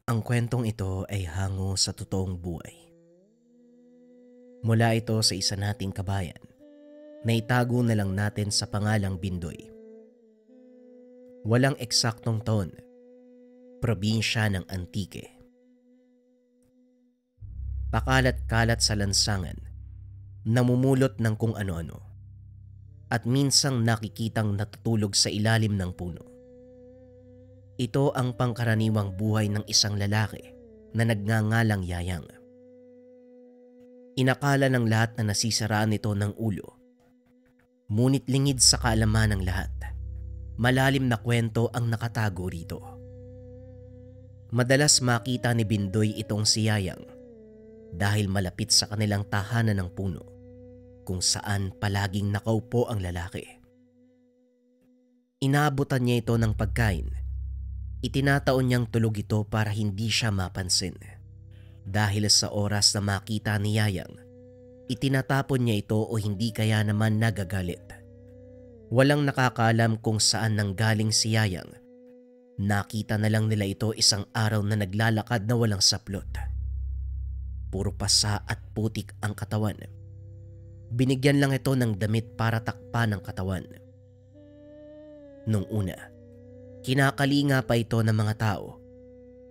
Ang kwentong ito ay hango sa totoong buhay. Mula ito sa isa nating kabayan na itago na lang natin sa pangalang Bindoy. Walang eksaktong taon, probinsya ng Antique. Pakalat-kalat sa lansangan, namumulot ng kung ano-ano, at minsang nakikitang natutulog sa ilalim ng puno. Ito ang pangkaraniwang buhay ng isang lalaki na nagngangalang Yayang. Inakala ng lahat na nasisiraan nito ng ulo. Ngunit lingid sa kaalaman ng lahat, malalim na kwento ang nakatago rito. Madalas makita ni Bindoy itong si Yayang dahil malapit sa kanilang tahanan ng puno kung saan palaging nakaupo ang lalaki. Inaabutan niya ito ng pagkain. Itinataon niyang tulog ito para hindi siya mapansin. Dahil sa oras na makita ni Yayang, itinatapon niya ito o hindi kaya naman nagagalit. Walang nakakaalam kung saan nanggaling si Yayang. Nakita na lang nila ito isang araw na naglalakad na walang saplot. Puro pasa at putik ang katawan. Binigyan lang ito ng damit para takpan ang katawan. Nung una, kinakalinga pa ito ng mga tao,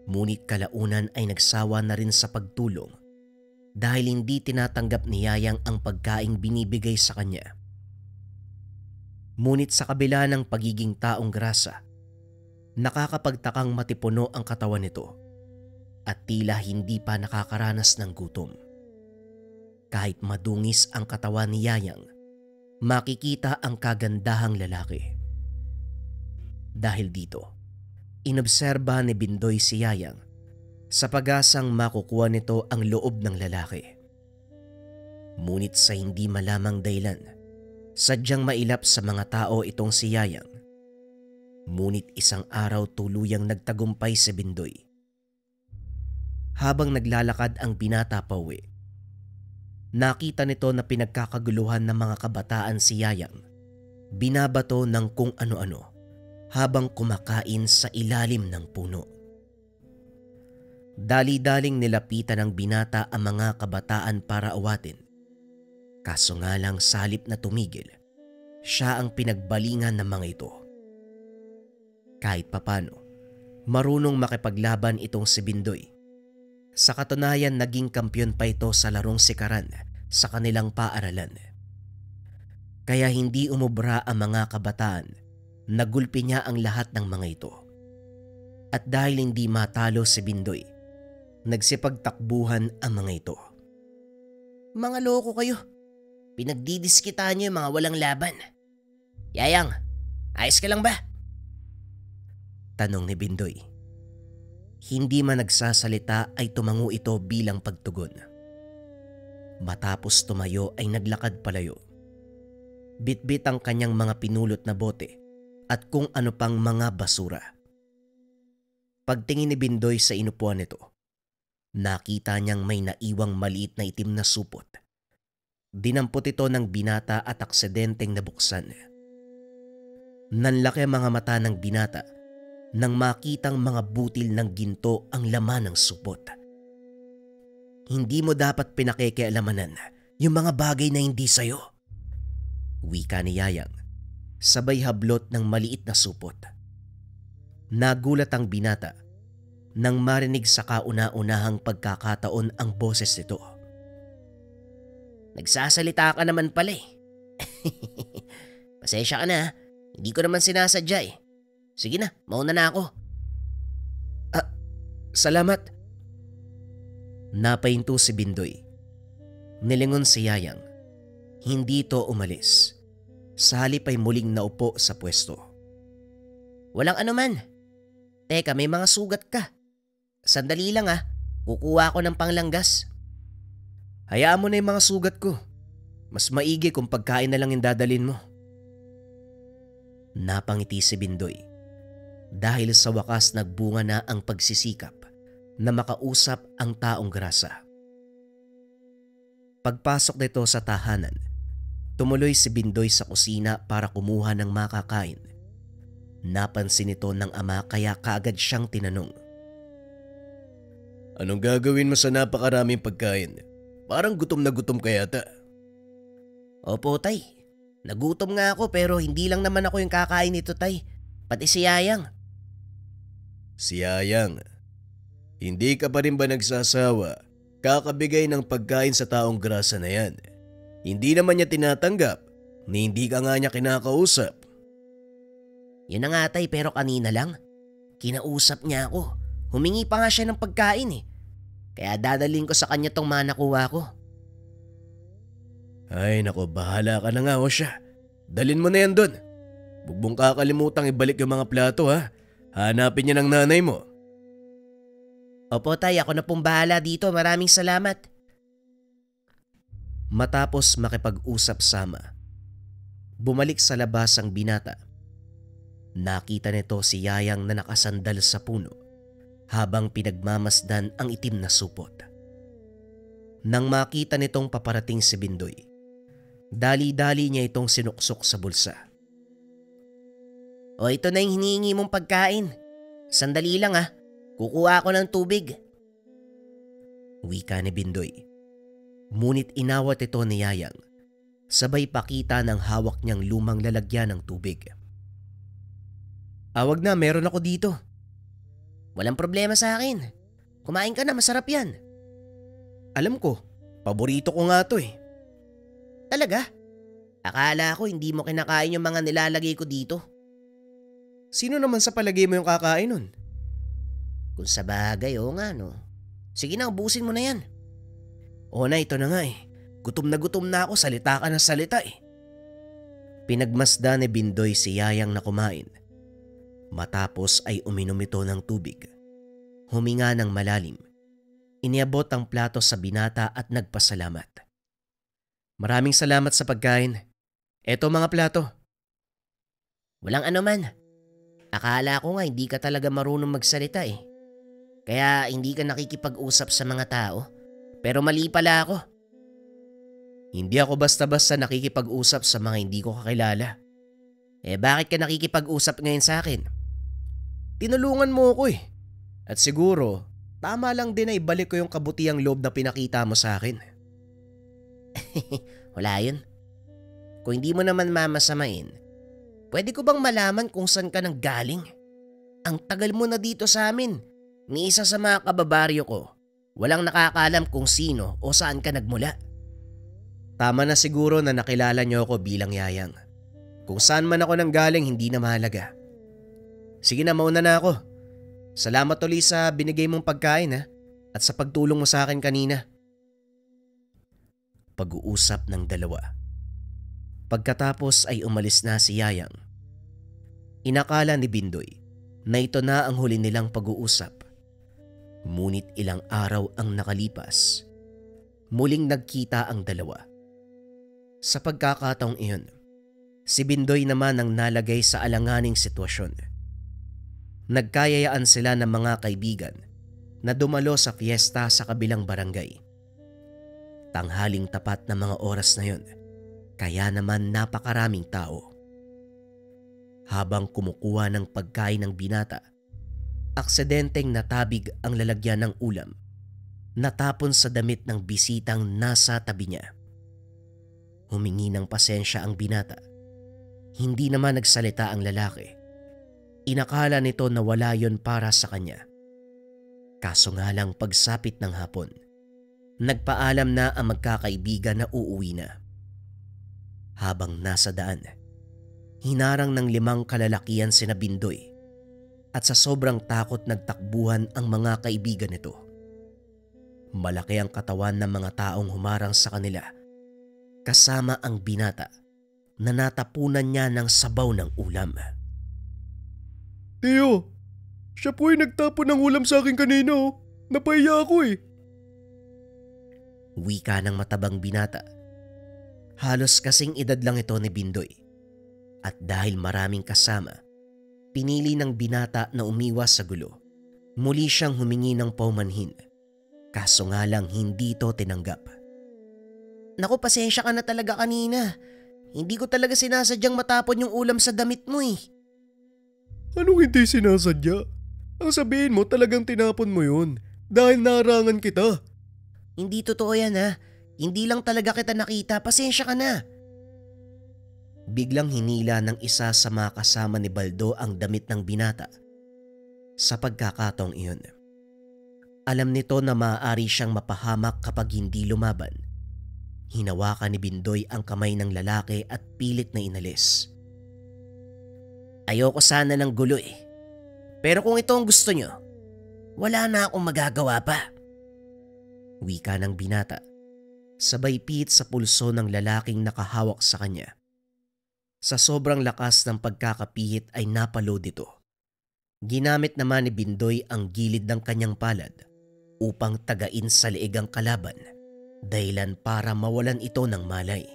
ngunit kalaunan ay nagsawa na rin sa pagtulong dahil hindi tinatanggap ni Yayang ang pagkaing binibigay sa kanya. Ngunit sa kabila ng pagiging taong grasa, nakakapagtakang matipuno ang katawan nito at tila hindi pa nakakaranas ng gutom. Kahit madungis ang katawan ni Yayang, makikita ang kagandahang lalaki. Dahil dito, inobserba ni Bindoy si Yayang sa pag-asang makukuha nito ang loob ng lalaki. Ngunit sa hindi malamang dahilan, sadyang mailap sa mga tao itong si Yayang. Ngunit isang araw tuluyang nagtagumpay si Bindoy. Habang naglalakad ang binata pauwi, nakita nito na pinagkakaguluhan ng mga kabataan si Yayang. Binabato ng kung ano-ano habang kumakain sa ilalim ng puno. Dali-daling nilapitan ng binata ang mga kabataan para awatin. Kaso nga lang sa halip na tumigil, siya ang pinagbalingan ng mga ito. Kahit papano, marunong makipaglaban itong si Bindoy. Sa katunayan, naging kampiyon pa ito sa larong sikaran sa kanilang paaralan. Kaya hindi umubra ang mga kabataan. Nagulpi niya ang lahat ng mga ito. At dahil hindi matalo si Bindoy, nagsipagtakbuhan ang mga ito. Mga loko kayo. Pinagdidiskitaan niyo yung mga walang laban. Yayang, ayos ka lang ba? Tanong ni Bindoy. Hindi man nagsasalita ay tumango ito bilang pagtugon. Matapos tumayo ay naglakad palayo. Bitbit ang kanyang mga pinulot na bote at kung ano pang mga basura. Pagtingin ni Bindoy sa inupuan nito, nakita niyang may naiwang maliit na itim na supot. Dinampot ito ng binata at aksidenteng nabuksan. Nanlaki ang mga mata ng binata nang makitang mga butil ng ginto ang laman ng supot. Hindi mo dapat pinakikialamanan yung mga bagay na hindi sayo, wika ni Yayang. Sabay hablot ng maliit na supot. Nagulat ang binata nang marinig sa kauna-unahang pagkakataon ang boses nito. Nagsasalita ka naman pala eh. Pasensya ka na, hindi ko naman sinasadya eh. Sige na, mauna na ako. Salamat. Napahinto si Bindoy. Nilingon si Yayang. Hindi ito umalis. Sa halip ay muling naupo sa pwesto. Walang anuman. Teka, may mga sugat ka. Sandali lang kukuha ako ng panglanggas. Hayaan mo na yung mga sugat ko. Mas maigi kung pagkain na lang yung dadalin mo. Napangiti si Bindoy. Dahil sa wakas nagbunga na ang pagsisikap na makausap ang taong grasa. Pagpasok nito sa tahanan, tumuloy si Bindoy sa kusina para kumuha ng makakain. Napansin ito ng ama kaya kaagad siyang tinanong. Anong gagawin mo sa napakaraming pagkain? Parang gutom na gutom ka yata. Opo tay, nagutom nga ako pero hindi lang naman ako yung kakain nito tay, pati si Yayang. Si Yayang, hindi ka pa rin ba nagsasawa kakabigay ng pagkain sa taong grasa na yan? Hindi naman niya tinatanggap, ni hindi ka nga niya kinakausap. Yun na nga tay pero kanina lang, kinausap niya ako. Humingi pa nga siya ng pagkain eh. Kaya dadalhin ko sa kanya tong mga nakuha ko. Ay nako, bahala ka na nga o siya. Dalin mo na yan dun. Huwag mong kakalimutang ibalik yung mga plato ha. Hanapin niya ng nanay mo. Opo tay, ako na pong bahala dito. Maraming salamat. Matapos makipag-usap sama, bumalik sa labas ang binata. Nakita nito si Yayang na nakasandal sa puno habang pinagmamasdan ang itim na supot. Nang makita nitong paparating si Bindoy, dali-dali niya itong sinuksok sa bulsa. O ito na yung hinihingi mong pagkain. Sandali lang kukuha ako ng tubig. Wika ni Bindoy. Ngunit inawat ito ni Yayang, sabay pakita ng hawak niyang lumang lalagyan ng tubig. Awag na, meron ako dito. Walang problema sa akin. Kumain ka na, masarap yan. Alam ko, paborito ko nga to eh. Talaga? Akala ko hindi mo kinakain yung mga nilalagay ko dito. Sino naman sa palagay mo yung kakain nun? Kung sa bagay, oo nga no. Sige na, ubusin mo na yan. Oo na, ito na nga eh. Gutom na ako, salita ka na salita eh. Pinagmasdan ni Bindoy si Yayang na kumain. Matapos ay uminom ito ng tubig. Huminga ng malalim. Iniabot ang plato sa binata at nagpasalamat. Maraming salamat sa pagkain. Eto mga plato. Walang anuman. Akala ko nga hindi ka talaga marunong magsalita eh. Kaya hindi ka nakikipag-usap sa mga tao. Pero mali pala ako. Hindi ako basta-basta nakikipag-usap sa mga hindi ko kakilala. Bakit ka nakikipag-usap ngayon sa akin? Tinulungan mo ako eh. At siguro, tama lang din na ibalik ko yung kabutiang loob na pinakita mo sa akin. Wala yun. Kung hindi mo naman mamasamain, pwede ko bang malaman kung saan ka nang galing? Ang tagal mo na dito sa amin. Ni isa sa mga kababaryo ko, walang nakakaalam kung sino o saan ka nagmula. Tama na siguro na nakilala niyo ako bilang Yayang. Kung saan man ako nang galing, hindi na mahalaga. Sige na, mauna na ako. Salamat ulit sa binigay mong pagkain at sa pagtulong mo sa akin kanina. Pag-uusap ng dalawa. Pagkatapos ay umalis na si Yayang. Inakala ni Bindoy na ito na ang huli nilang pag-uusap. Ngunit ilang araw ang nakalipas. Muling nagkita ang dalawa. Sa pagkakataong iyon, si Bindoy naman ang nalagay sa alanganing sitwasyon. Nagkayayaan sila ng mga kaibigan na dumalo sa fiesta sa kabilang barangay. Tanghaling tapat na mga oras na yon, kaya naman napakaraming tao. Habang kumukuha ng pagkain ng binata, aksidenteng natabig ang lalagyan ng ulam, natapon sa damit ng bisitang nasa tabi niya. Humingi ng pasensya ang binata. Hindi naman nagsalita ang lalaki. Inakala nito na wala yon para sa kanya. Kaso nga lang pagsapit ng hapon, nagpaalam na ang magkakaibigan na uuwi na. Habang nasa daan, hinarang ng 5 kalalakian sina Bindoy at sa sobrang takot nagtakbuhan ang mga kaibigan nito. Malaki ang katawan ng mga taong humarang sa kanila, kasama ang binata na natapunan niya ng sabaw ng ulam. Teo, siya po ay nagtapon ng ulam sa akin kanina oh. Napahiya ako eh. Wika ng matabang binata. Halos kasing edad lang ito ni Bindoy. At dahil maraming kasama, pinili ng binata na umiwas sa gulo. Muli siyang humingi ng paumanhin. Kaso nga lang hindi ito tinanggap. Naku, pasensya ka na talaga kanina. Hindi ko talaga sinasadyang matapon yung ulam sa damit mo eh. Anong hindi sinasadya? Ang sabihin mo talagang tinapon mo yun. dahil narangan kita. Hindi totoo yan ha. Hindi lang talaga kita nakita, pasensya ka na. Biglang hinila ng isa sa mga kasama ni Baldo ang damit ng binata. Sa pagkakataong iyon, alam nito na maaari siyang mapahamak kapag hindi lumaban. Hinawakan ni Bindoy ang kamay ng lalaki at pilit na inalis. Ayoko sana ng gulo eh. Pero kung ito ang gusto nyo, wala na akong magagawa pa. Wika ng binata, sabay pihit sa pulso ng lalaking nakahawak sa kanya. Sa sobrang lakas ng pagkakapihit ay napalo dito. Ginamit naman ni Bindoy ang gilid ng kanyang palad upang tagain sa leeg ang kalaban, dahilan para mawalan ito ng malay.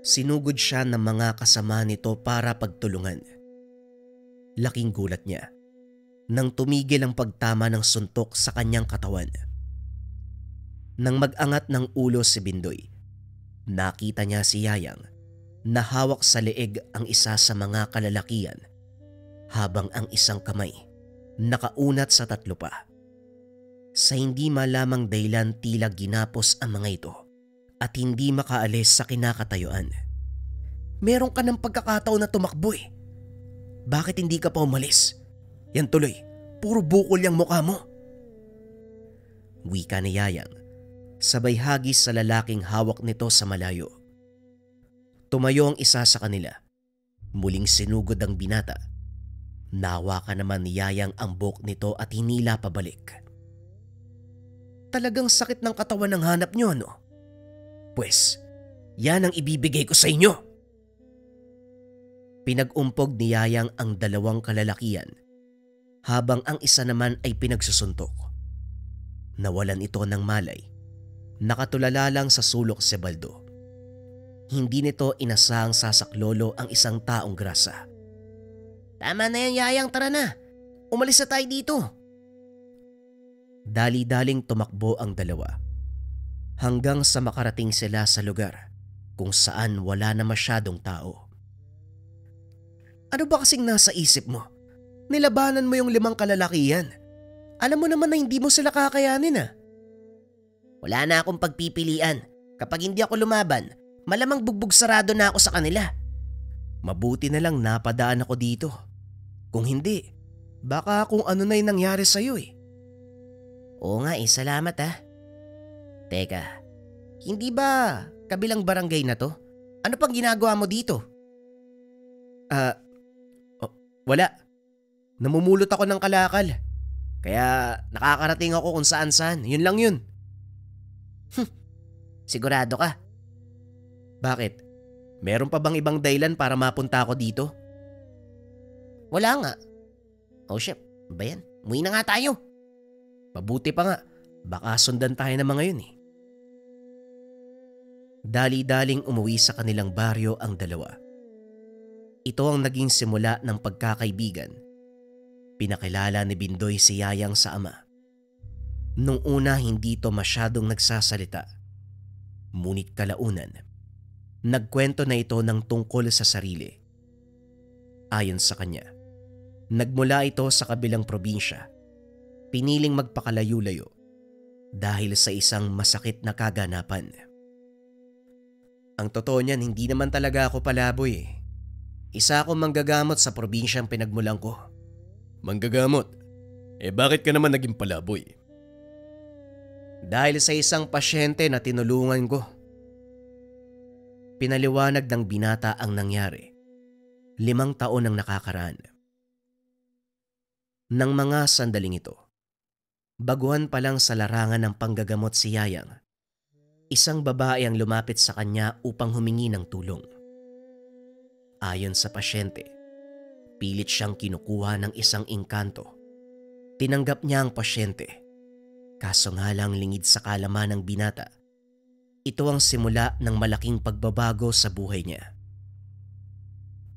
Sinugod siya ng mga kasama nito para pagtulungan. Laking gulat niya nang tumigil ang pagtama ng suntok sa kanyang katawan. Nang mag-angat ng ulo si Bindoy, nakita niya si Yayang na hawak sa leeg ang isa sa mga kalalakian habang ang isang kamay nakaunat sa tatlo pa. Sa hindi malamang dahilan tila ginapos ang mga ito at hindi makaalis sa kinakatayuan. Meron ka ng pagkakataon na tumakbo eh. Bakit hindi ka pa umalis? Yan tuloy, puro bukol yung mukha mo. Wika ni Yayang, sabay hagis sa lalaking hawak nito sa malayo. Tumayo ang isa sa kanila. Muling sinugod ang binata. Nahawakan naman ni Yayang ang buhok nito at hinila pabalik. Talagang sakit ng katawan ng hanap nyo, ano? Pwes, yan ang ibibigay ko sa inyo. Pinag-umpog ni Yayang ang dalawang kalalakian habang ang isa naman ay pinagsusuntok. Nawalan ito ng malay. Nakatulala lang sa sulok si Baldo. Hindi nito inasahang sasaklolo ang isang taong grasa. Tama na yan, Yayang, tara na. Umalis na tayo dito. Dali-daling tumakbo ang dalawa hanggang sa makarating sila sa lugar kung saan wala na masyadong tao. Ano ba kasing nasa isip mo? Nilabanan mo yung 5 kalalakihan. Alam mo naman na hindi mo sila kakayanin ah. Wala na akong pagpipilian. Kapag hindi ako lumaban, malamang bugbog sarado na ako sa kanila. Mabuti na lang napadaan ako dito. Kung hindi, baka kung ano na yung nangyari sa'yo eh. Oo nga eh, salamat ah. Teka, hindi ba kabilang barangay na to? Ano pang ginagawa mo dito? Wala. Namumulot ako ng kalakal. Kaya nakakarating ako kung saan-saan. Yun lang yun. Sigurado ka? Bakit? Meron pa bang ibang dahilan para mapunta ako dito? Wala nga. Oh shit, ba yan? Umuwi na nga tayo. Mabuti pa nga, baka sundan tayo ng mga yun eh. Dali-daling umuwi sa kanilang baryo ang dalawa. Ito ang naging simula ng pagkakaibigan. Pinakilala ni Bindoy si Yayang sa ama. Nung una hindi ito masyadong nagsasalita. Ngunit kalaunan, nagkwento na ito ng tungkol sa sarili. Ayon sa kanya, nagmula ito sa kabilang probinsya. Piniling magpakalayo-layo dahil sa isang masakit na kaganapan. Ang totoo niyan, hindi naman talaga ako palaboy eh. Isa akong manggagamot sa probinsyang pinagmulan ko. Manggagamot? Bakit ka naman naging palaboy? Dahil sa isang pasyente na tinulungan ko. Pinaliwanag ng binata ang nangyari. 5 taon ang nakakaraan. Nang mga sandaling ito, baguhan pa lang sa larangan ng panggagamot si Yayang, isang babae ang lumapit sa kanya upang humingi ng tulong. Ayon sa pasyente, pilit siyang kinukuha ng isang engkanto. Tinanggap niya ang pasyente, kaso nga lang lingid sa kalaman ng binata. Ito ang simula ng malaking pagbabago sa buhay niya.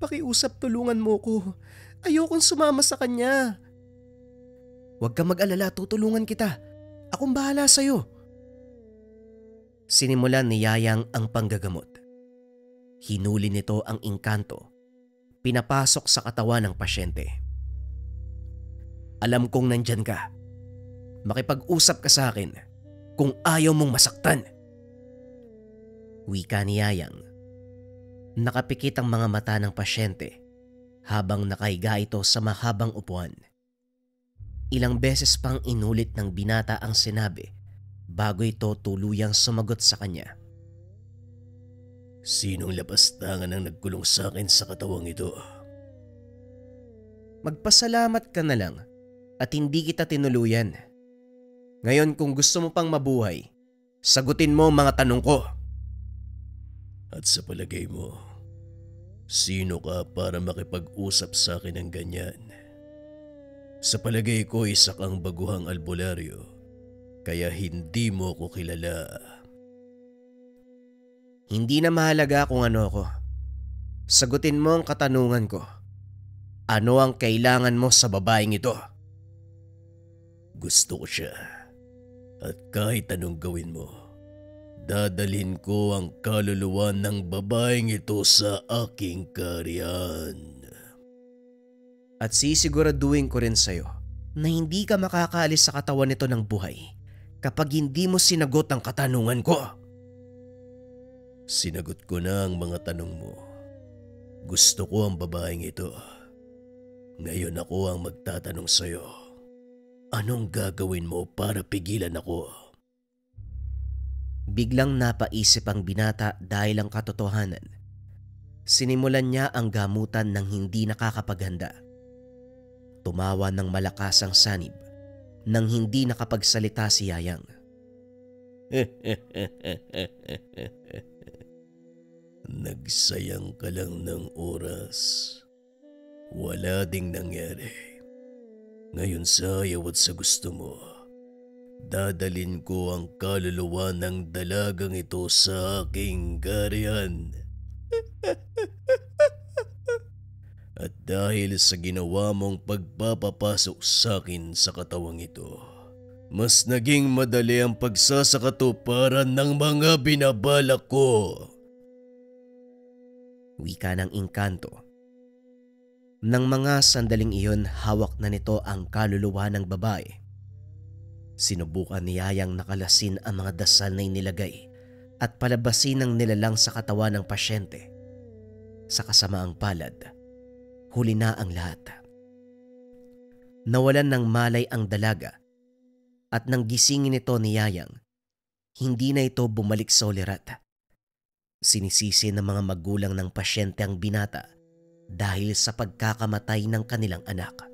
Pakiusap, tulungan mo ko. Ayokong sumama sa kanya. Huwag kang mag-alala, tutulungan kita. Akong bahala sa'yo. Sinimulan ni Yayang ang panggagamot. Hinuli nito ang engkanto. Pinapasok sa katawan ng pasyente. Alam kong nandyan ka. Makipag-usap ka sa akin kung ayaw mong masaktan. Wika ni Yayang. Nakapikit ang mga mata ng pasyente habang nakahiga ito sa mahabang upuan. Ilang beses pang inulit ng binata ang sinabi bago ito tuluyang sumagot sa kanya. Sinong lapastangan ang nagkulong sa akin sa katawang ito? Magpasalamat ka na lang at hindi kita tinuluyan. Ngayon kung gusto mo pang mabuhay, sagutin mo ang mga tanong ko. At sa palagay mo, sino ka para makipag-usap sa akin ng ganyan? Sa palagay ko isa kang baguhang albularyo, kaya hindi mo ko kilala. Hindi na mahalaga kung ano ako. Sagutin mo ang katanungan ko. Ano ang kailangan mo sa babaeng ito? Gusto ko siya. At kahit anong gawin mo, dadalhin ko ang kaluluwa ng babaeng ito sa aking kaharian. At sisiguraduhin ko rin sa'yo na hindi ka makakaalis sa katawan nito ng buhay kapag hindi mo sinagot ang katanungan ko. Sinagot ko na ang mga tanong mo. Gusto ko ang babaeng ito. Ngayon ako ang magtatanong sa'yo. Anong gagawin mo para pigilan ako? Biglang napaisip ang binata dahil ang katotohanan. Sinimulan niya ang gamutan ng hindi nakakapaghanda. Tumawa ng malakas ang sanib nang hindi nakapagsalita si Yayang. Nagsayang ka lang ng oras. Wala ding nangyari. Ngayon sa ayaw at sa gusto mo, dadalin ko ang kaluluwa ng dalagang ito sa aking kaharian. At dahil sa ginawa mong pagpapapasok sa akin sa katawang ito, mas naging madali ang pagsasakatuparan ng mga binabalak ko. Wika ng engkanto. Nang mga sandaling iyon, hawak na nito ang kaluluwa ng babae. Sinubukan ni Yayang nakalasin ang mga dasal na inilagay at palabasin ng nilalang sa katawan ng pasyente. Sa kasamaang palad, huli na ang lahat. Nawalan ng malay ang dalaga at nang gisingin ito ni Yayang, hindi na ito bumalik sa ulirat. Sinisisi ng mga magulang ng pasyente ang binata dahil sa pagkakamatay ng kanilang anak.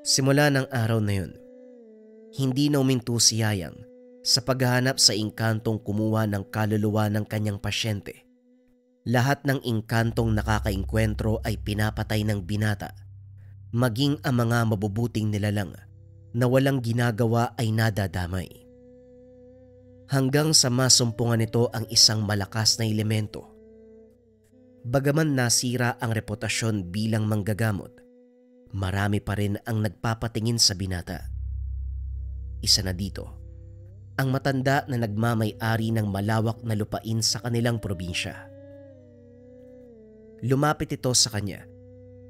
Simula ng araw na yun, hindi na uminto si Yayang sa paghahanap sa engkantong kumuha ng kaluluwa ng kanyang pasyente. Lahat ng engkantong nakakaengkwentro ay pinapatay ng binata, maging ang mga mabubuting nilalang na walang ginagawa ay nadadamay. Hanggang sa masumpungan nito ang isang malakas na elemento. Bagaman nasira ang reputasyon bilang manggagamot, marami pa rin ang nagpapatingin sa binata. Isa na dito, ang matanda na nagmamay-ari ng malawak na lupain sa kanilang probinsya. Lumapit ito sa kanya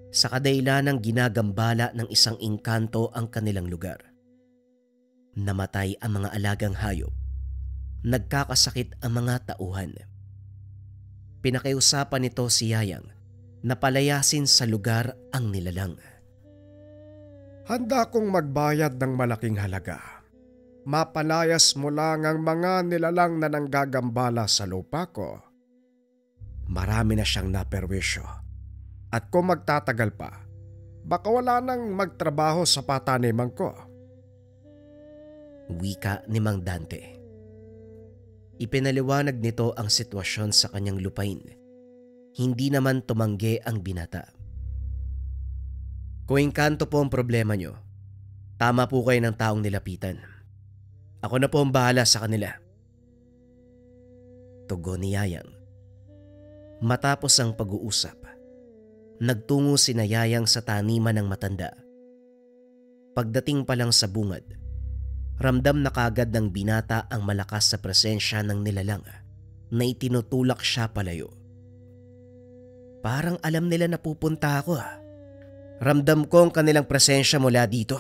sa kadahilanang ginagambala ng isang engkanto ang kanilang lugar. Namatay ang mga alagang hayop. Nagkakasakit ang mga tauhan. Pinakiusapan nito si Yayang na palayasin sa lugar ang nilalang. Handa kong magbayad ng malaking halaga. Mapalayas mo lang ang mga nilalang na nanggagambala sa lupa ko. Marami na siyang naperwisyo. At kung magtatagal pa, baka wala nang magtrabaho sa pataniman ko. Wika ni Mang Dante. Ipinaliwanag nito ang sitwasyon sa kanyang lupain. Hindi naman tumanggi ang binata. Kung engkanto po ang problema nyo, tama po kayo ng taong nilapitan. Ako na po ang bahala sa kanila. Tugon ni Yayang. Matapos ang pag-uusap, nagtungo sina Yayang sa taniman ng matanda. Pagdating pa lang sa bungad, ramdam na kagad ng binata ang malakas sa presensya ng nilalang na itinutulak siya palayo. Parang alam nila na pupunta ako. Ramdam ko ang kanilang presensya mula dito.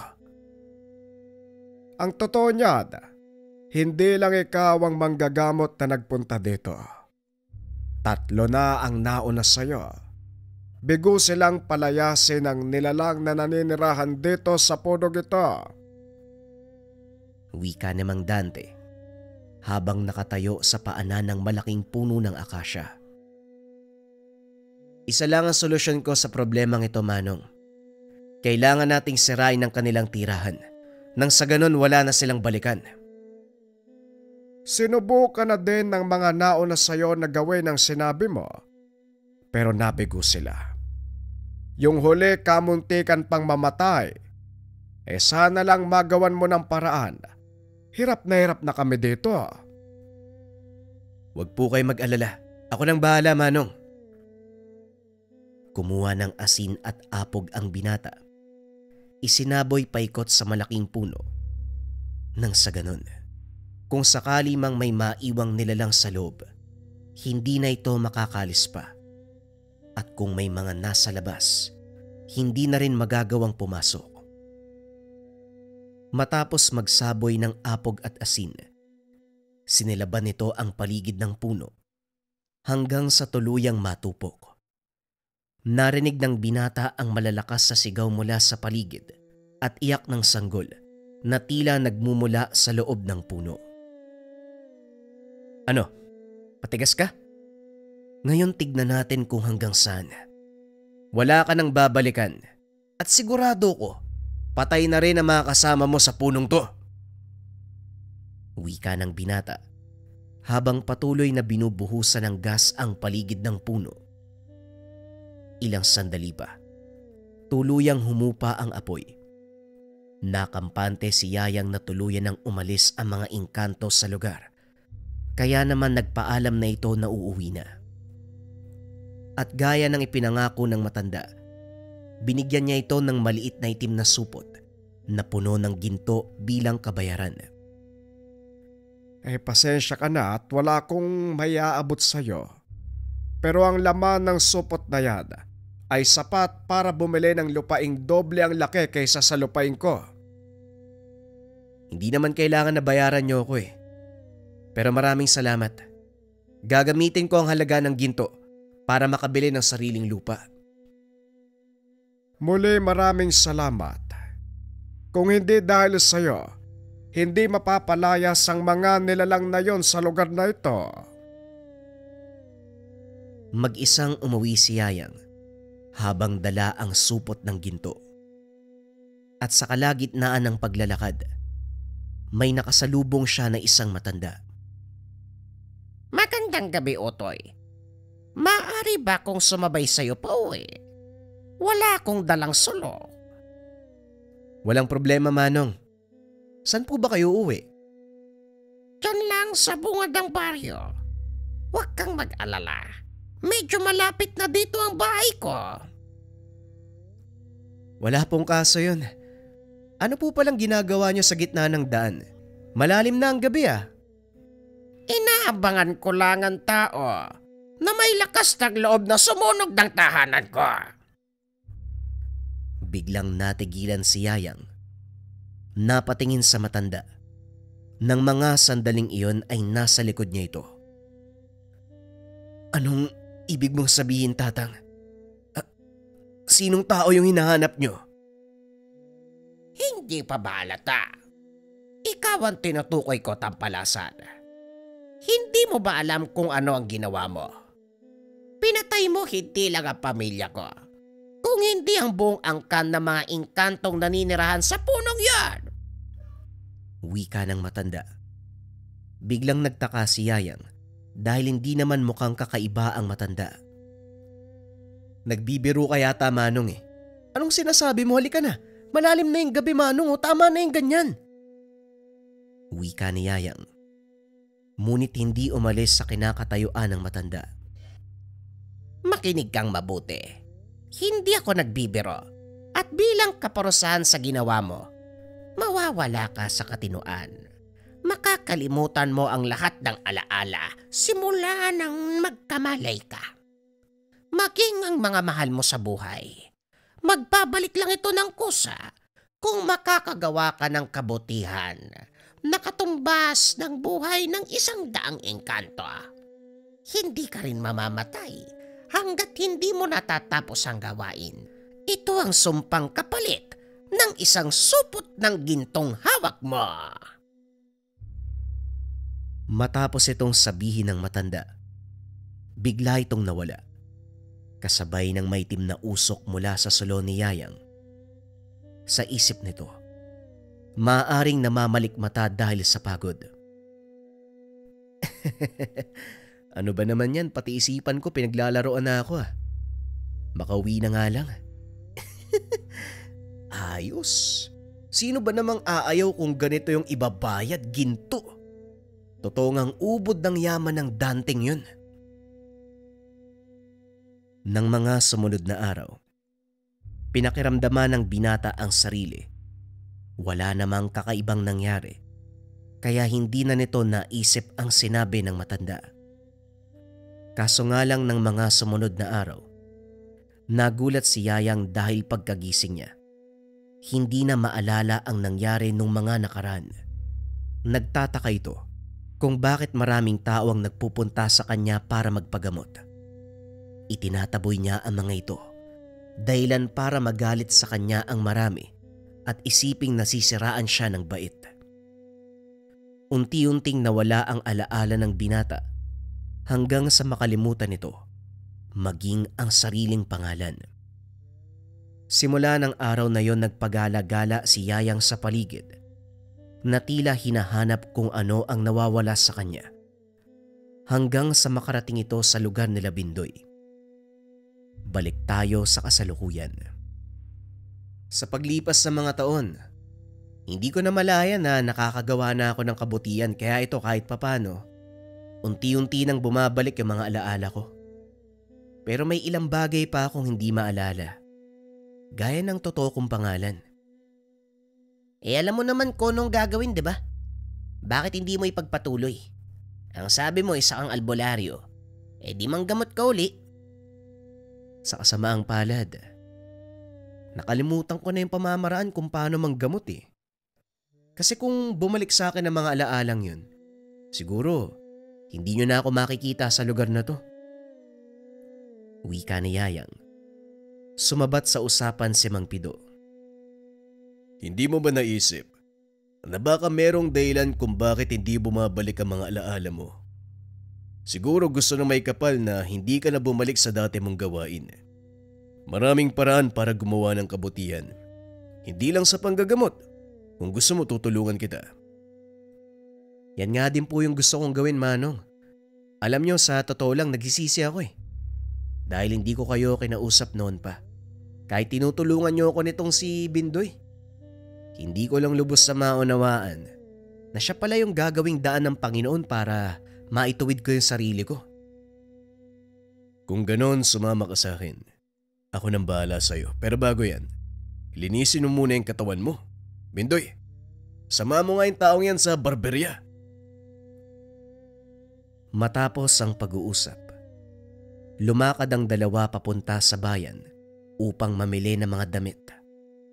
Ang totoo niyan, hindi lang ikaw ang manggagamot na nagpunta dito. 3 na ang nauna sa'yo. Bigo silang palayasin ang nilalang na naninirahan dito sa punog ito. Wika ni Mang Dante habang nakatayo sa paanan ng malaking puno ng akasya. Isa lang ang solusyon ko sa problemang ito, Manong. Kailangan nating sirain ang kanilang tirahan nang sa ganon wala na silang balikan. Sinubukan na din ng mga nauna sa'yo na gawin ang sinabi mo, pero nabigo sila. Yung huli kamuntikan pang mamatay, sana lang magawan mo ng paraan. Hirap na kami dito. Huwag po kayo mag-alala. Ako nang bahala, Manong. Kumuha ng asin at apog ang binata. Isinaboy paikot sa malaking puno. Nang sa ganon, kung sakali mang may maiwang nilalang sa loob, hindi na ito makakalis pa. At kung may mga nasa labas, hindi na rin magagawang pumasok. Matapos magsaboy ng apog at asin, sinilaban nito ang paligid ng puno hanggang sa tuluyang matupok. Narinig ng binata ang malalakas sa sigaw mula sa paligid at iyak ng sanggol na tila nagmumula sa loob ng puno. Ano? Patigas ka? Ngayon tignan natin kung hanggang saan. Wala ka nang babalikan at sigurado ko patay na rin ang mga kasama mo sa punong to. Wika ng binata habang patuloy na binubuhusan ng gas ang paligid ng puno. Ilang sandali pa, tuluyang humupa ang apoy. Nakampante si Yayang na tuluyan ng umalis ang mga engkanto sa lugar. Kaya naman nagpaalam na ito na uuwi na. At gaya ng ipinangako ng matanda, binigyan niya ito ng maliit na itim na supot na puno ng ginto bilang kabayaran. Pasensya ka na at wala akong maiaabot sa'yo. Pero ang laman ng supot na yan ay sapat para bumili ng lupaing doble ang laki kaysa sa lupain ko. Hindi naman kailangan na bayaran niyo ako eh. Pero maraming salamat. Gagamitin ko ang halaga ng ginto para makabili ng sariling lupa. Muli maraming salamat. Kung hindi dahil sa'yo, hindi mapapalayas ang mga nilalang na yon sa lugar na ito. Mag-isang umuwi si Yayang habang dala ang supot ng ginto. At sa kalagitnaan ng paglalakad, may nakasalubong siya na isang matanda. Magandang gabi, Otoy. Maaari ba kong sumabay sa'yo pa uwi? Wala akong dalang sulo. Walang problema, Manong. Saan po ba kayo uwi? Diyan lang sa bungad ng baryo. Huwag kang mag-alala. Medyo malapit na dito ang bahay ko. Wala pong kaso yun. Ano po palang ginagawa niyo sa gitna ng daan? Malalim na ang gabi ah. Inaabangan ko lang ang tao na may lakas ng loob na sumunog ng tahanan ko. Biglang natigilan si Yayang. Napatingin sa matanda. Nang mga sandaling iyon ay nasa likod niya ito. Anong ibig mong sabihin, Tatang? Sinong tao yung hinahanap niyo? Hindi pa ba halata? Ikaw ang tinutukoy ko, Tampalasan. Hindi mo ba alam kung ano ang ginawa mo? Pinatay mo hindi lang ang pamilya ko, kung hindi ang buong angkan ng mga engkantong naninirahan sa punong yan. Wika ng matanda. Biglang nagtaka si Yayang dahil hindi naman mukhang kakaiba ang matanda. Nagbibiro ka yata, Manong eh. Anong sinasabi mo? Halika na. Malalim na yung gabi, Manong. Tama na yung ganyan. Wika ni Yayang. Ngunit hindi umalis sa kinakatayuan ng matanda. Makinig kang mabuti. Hindi ako nagbibiro. At bilang kaparusahan sa ginawa mo, mawawala ka sa katinuan. Makakalimutan mo ang lahat ng alaala simula nang magkamalay ka. Maging ang mga mahal mo sa buhay. Magbabalik lang ito ng kusa Kung makakagawa ka ng kabutihan, nakatumbas ng buhay ng 100 engkanto, hindi ka rin mamamatay hanggat hindi mo natatapos ang gawain. Ito ang sumpang kapalit ng isang supot ng gintong hawak mo. Matapos itong sabihin ng matanda, bigla itong nawala. Kasabay ng maitim na usok mula sa sulo ni Yayang. Sa isip nito, maaaring namamalikmata dahil sa pagod. Ano ba naman yan? Pati isipan ko pinaglalaroan na ako Makauwi na nga lang. Ayos. Sino ba namang aayaw kung ganito yung ibabayad, ginto? Totoo ngang ubod ng yaman ng danting yun. Nang mga sumunod na araw, pinakiramdaman ng binata ang sarili. Wala namang kakaibang nangyari, kaya hindi na nito naisip ang sinabi ng matanda. Kaso nga lang ng mga sumunod na araw, nagulat si Yayang dahil pagkagising niya, hindi na maalala ang nangyari nung mga nakaraan. Nagtataka ito kung bakit maraming tao ang nagpupunta sa kanya para magpagamot. Itinataboy niya ang mga ito, dahilan para magalit sa kanya ang marami at isiping nasisiraan siya ng bait. Unti-unting nawala ang alaala ng binata hanggang sa makalimutan nito maging ang sariling pangalan. Simula ng araw na yon nagpagala-gala si Yayang sa paligid na tila hinahanap kung ano ang nawawala sa kanya hanggang sa makarating ito sa lugar nila Bindoy. Balik tayo sa kasalukuyan. Sa paglipas ng mga taon, hindi ko na malaya na nakakagawa na ako ng kabutihan kaya ito kahit papano, unti-unti nang bumabalik yung mga alaala ko. Pero may ilang bagay pa akong hindi maalala, gaya ng totoo kong pangalan. Alam mo naman kung anong gagawin, di ba? Bakit hindi mo ipagpatuloy? Ang sabi mo isa kang albularyo, di manggamot ka uli. Sa kasamaang palad, nakalimutan ko na yung pamamaraan kung paano manggamot Kasi kung bumalik sa akin ang mga alaalang yun, siguro hindi nyo na ako makikita sa lugar na to. Wika ni Yayang. Sumabat sa usapan si Mang Pido. Hindi mo ba naisip na baka merong dahilan kung bakit hindi bumabalik ang mga alaala mo? Siguro gusto na may kapal na hindi ka na bumalik sa dati mong gawain. Maraming paraan para gumawa ng kabutihan. Hindi lang sa panggagamot. Kung gusto mo, tutulungan kita. Yan nga din po yung gusto kong gawin, Manong. Alam nyo, sa totoo lang nagsisisi ako Dahil hindi ko kayo kinausap noon pa. Kahit tinutulungan nyo ako nitong si Bindoy. Hindi ko lang lubos sa maunawaan na siya pala yung gagawing daan ng Panginoon para maituwid ko yung sarili ko. Kung ganon, sumama ka sa akin. Ako nang bahala sa'yo. Pero bago yan, linisin mo muna yung katawan mo. Bindoy, sama mo nga yung taong yan sa barberya. Matapos ang pag-uusap, lumakad ang dalawa papunta sa bayan upang mamili ng mga damit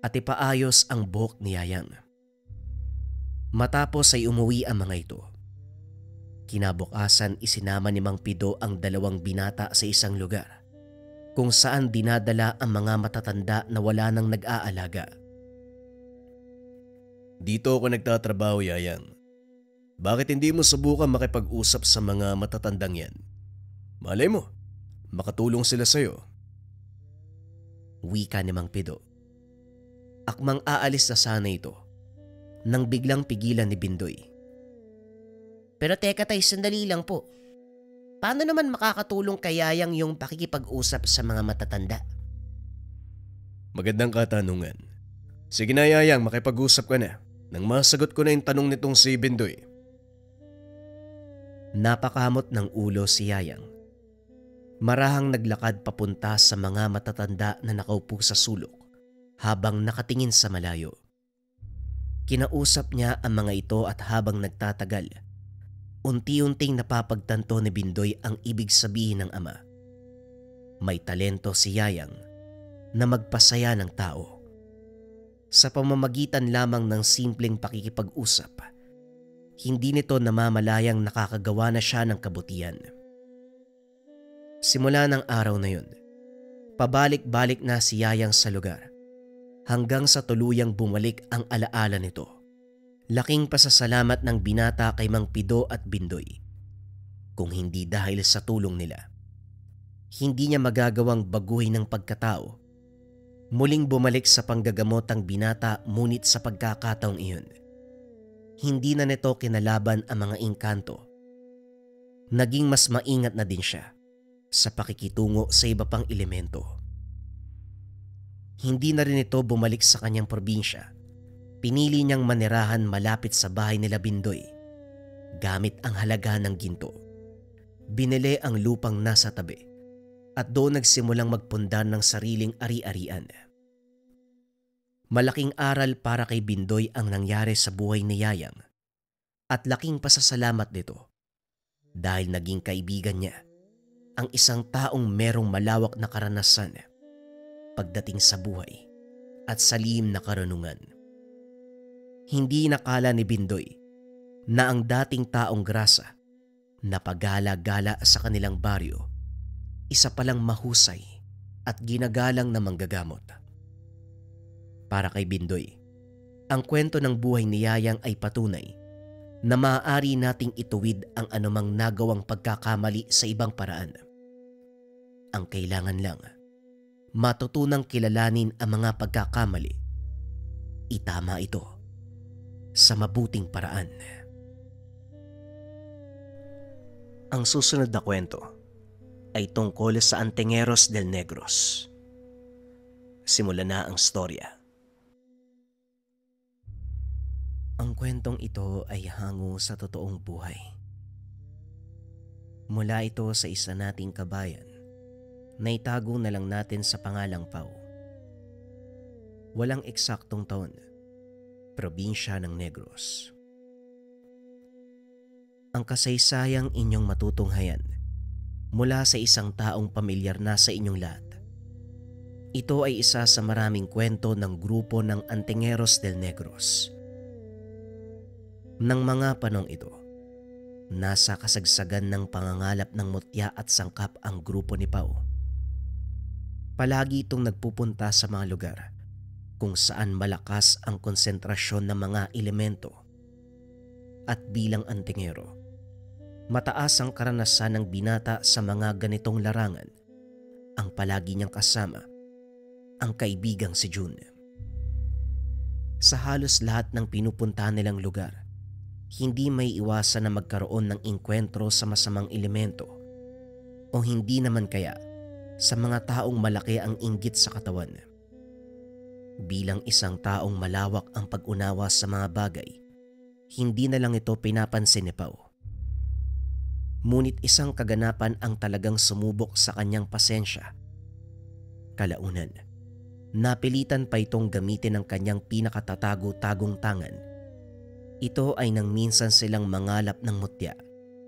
at ipaayos ang buhok ni Yayang. Matapos ay umuwi ang mga ito. Kinabukasan isinama ni Mang Pido ang dalawang binata sa isang lugar kung saan dinadala ang mga matatanda na wala nang nag-aalaga. Dito ako nagtatrabaho, Yayang. Bakit hindi mo subukan makipag-usap sa mga matatandang yan? Malay mo, makatulong sila sa'yo. Wika ni Mang Pido. Akmang aalis na sana ito nang biglang pigilan ni Bindoy. Pero teka tay, sandali lang po. Paano naman makakatulong kay Yayang yung pakikipag-usap sa mga matatanda? Magandang katanungan. Sige na, Yayang, makipag-usap ka na nang masagot ko na yung tanong nitong si Bindoy. Napakamot ng ulo si Yayang. Marahang naglakad papunta sa mga matatanda na nakaupo sa sulok habang nakatingin sa malayo. Kinausap niya ang mga ito at habang nagtatagal, unti-unting napapagtanto ni Bindoy ang ibig sabihin ng ama. May talento si Yayang na magpasaya ng tao. Sa pamamagitan lamang ng simpleng pakikipag-usap, hindi nito namamalayang nakakagawa na siya ng kabutihan. Simula ng araw na yun, pabalik-balik na si Yayang sa lugar hanggang sa tuluyang bumalik ang alaala nito. Laking pasasalamat ng binata kay Mang Pido at Bindoy. Kung hindi dahil sa tulong nila, hindi niya magagawang baguhin ng pagkatao. Muling bumalik sa panggagamot ang binata, ngunit sa pagkakataong iyon, hindi na nito kinalaban ang mga engkanto. Naging mas maingat na din siya sa pakikitungo sa iba pang elemento. Hindi na rin ito bumalik sa kanyang probinsya. Pinili niyang manirahan malapit sa bahay nila Bindoy gamit ang halaga ng ginto. Binili ang lupang nasa tabi at doon nagsimulang magpundar ng sariling ari-arian. Malaking aral para kay Bindoy ang nangyari sa buhay ni Yayang at laking pasasalamat nito dahil naging kaibigan niya ang isang taong merong malawak na karanasan pagdating sa buhay at sa lihim na karunungan. Hindi nakala ni Bindoy na ang dating taong grasa na pagala-gala sa kanilang baryo, isa palang mahusay at ginagalang na manggagamot. Para kay Bindoy, ang kwento ng buhay ni Yayang ay patunay na maaari nating ituwid ang anumang nagawang pagkakamali sa ibang paraan. Ang kailangan lang, matutunang kilalanin ang mga pagkakamali. Itama ito sa mabuting paraan. Ang susunod na kwento ay tungkol sa Antengeros del Negros. Simulan na ang storya. Ang kwentong ito ay hango sa totoong buhay. Mula ito sa isa nating kabayan na itago na lang natin sa pangalang Pau. Walang eksaktong taon, probinsya ng Negros. Ang kasaysayang inyong matutunghayan mula sa isang taong pamilyar na sa inyong lahat. Ito ay isa sa maraming kwento ng grupo ng Antengeros del Negros. Nang mga panong ito, nasa kasagsagan ng pangangalap ng mutya at sangkap ang grupo ni Pau. Palagi itong nagpupunta sa mga lugar kung saan malakas ang konsentrasyon ng mga elemento. At bilang Antengero, mataas ang karanasan ng binata sa mga ganitong larangan. Ang palagi niyang kasama, ang kaibigang si June. Sa halos lahat ng pinupuntahan nilang lugar, hindi may iwasan na magkaroon ng engkwentro sa masamang elemento o hindi naman kaya sa mga taong malaki ang inggit sa katawan. Bilang isang taong malawak ang pag-unawa sa mga bagay, hindi na lang ito pinapansin ni Pau. Ngunit isang kaganapan ang talagang sumubok sa kanyang pasensya. Kalaunan, napilitan pa itong gamitin ang kanyang pinakatatago-tagong tangan. Ito ay nang minsan silang mangalap ng mutya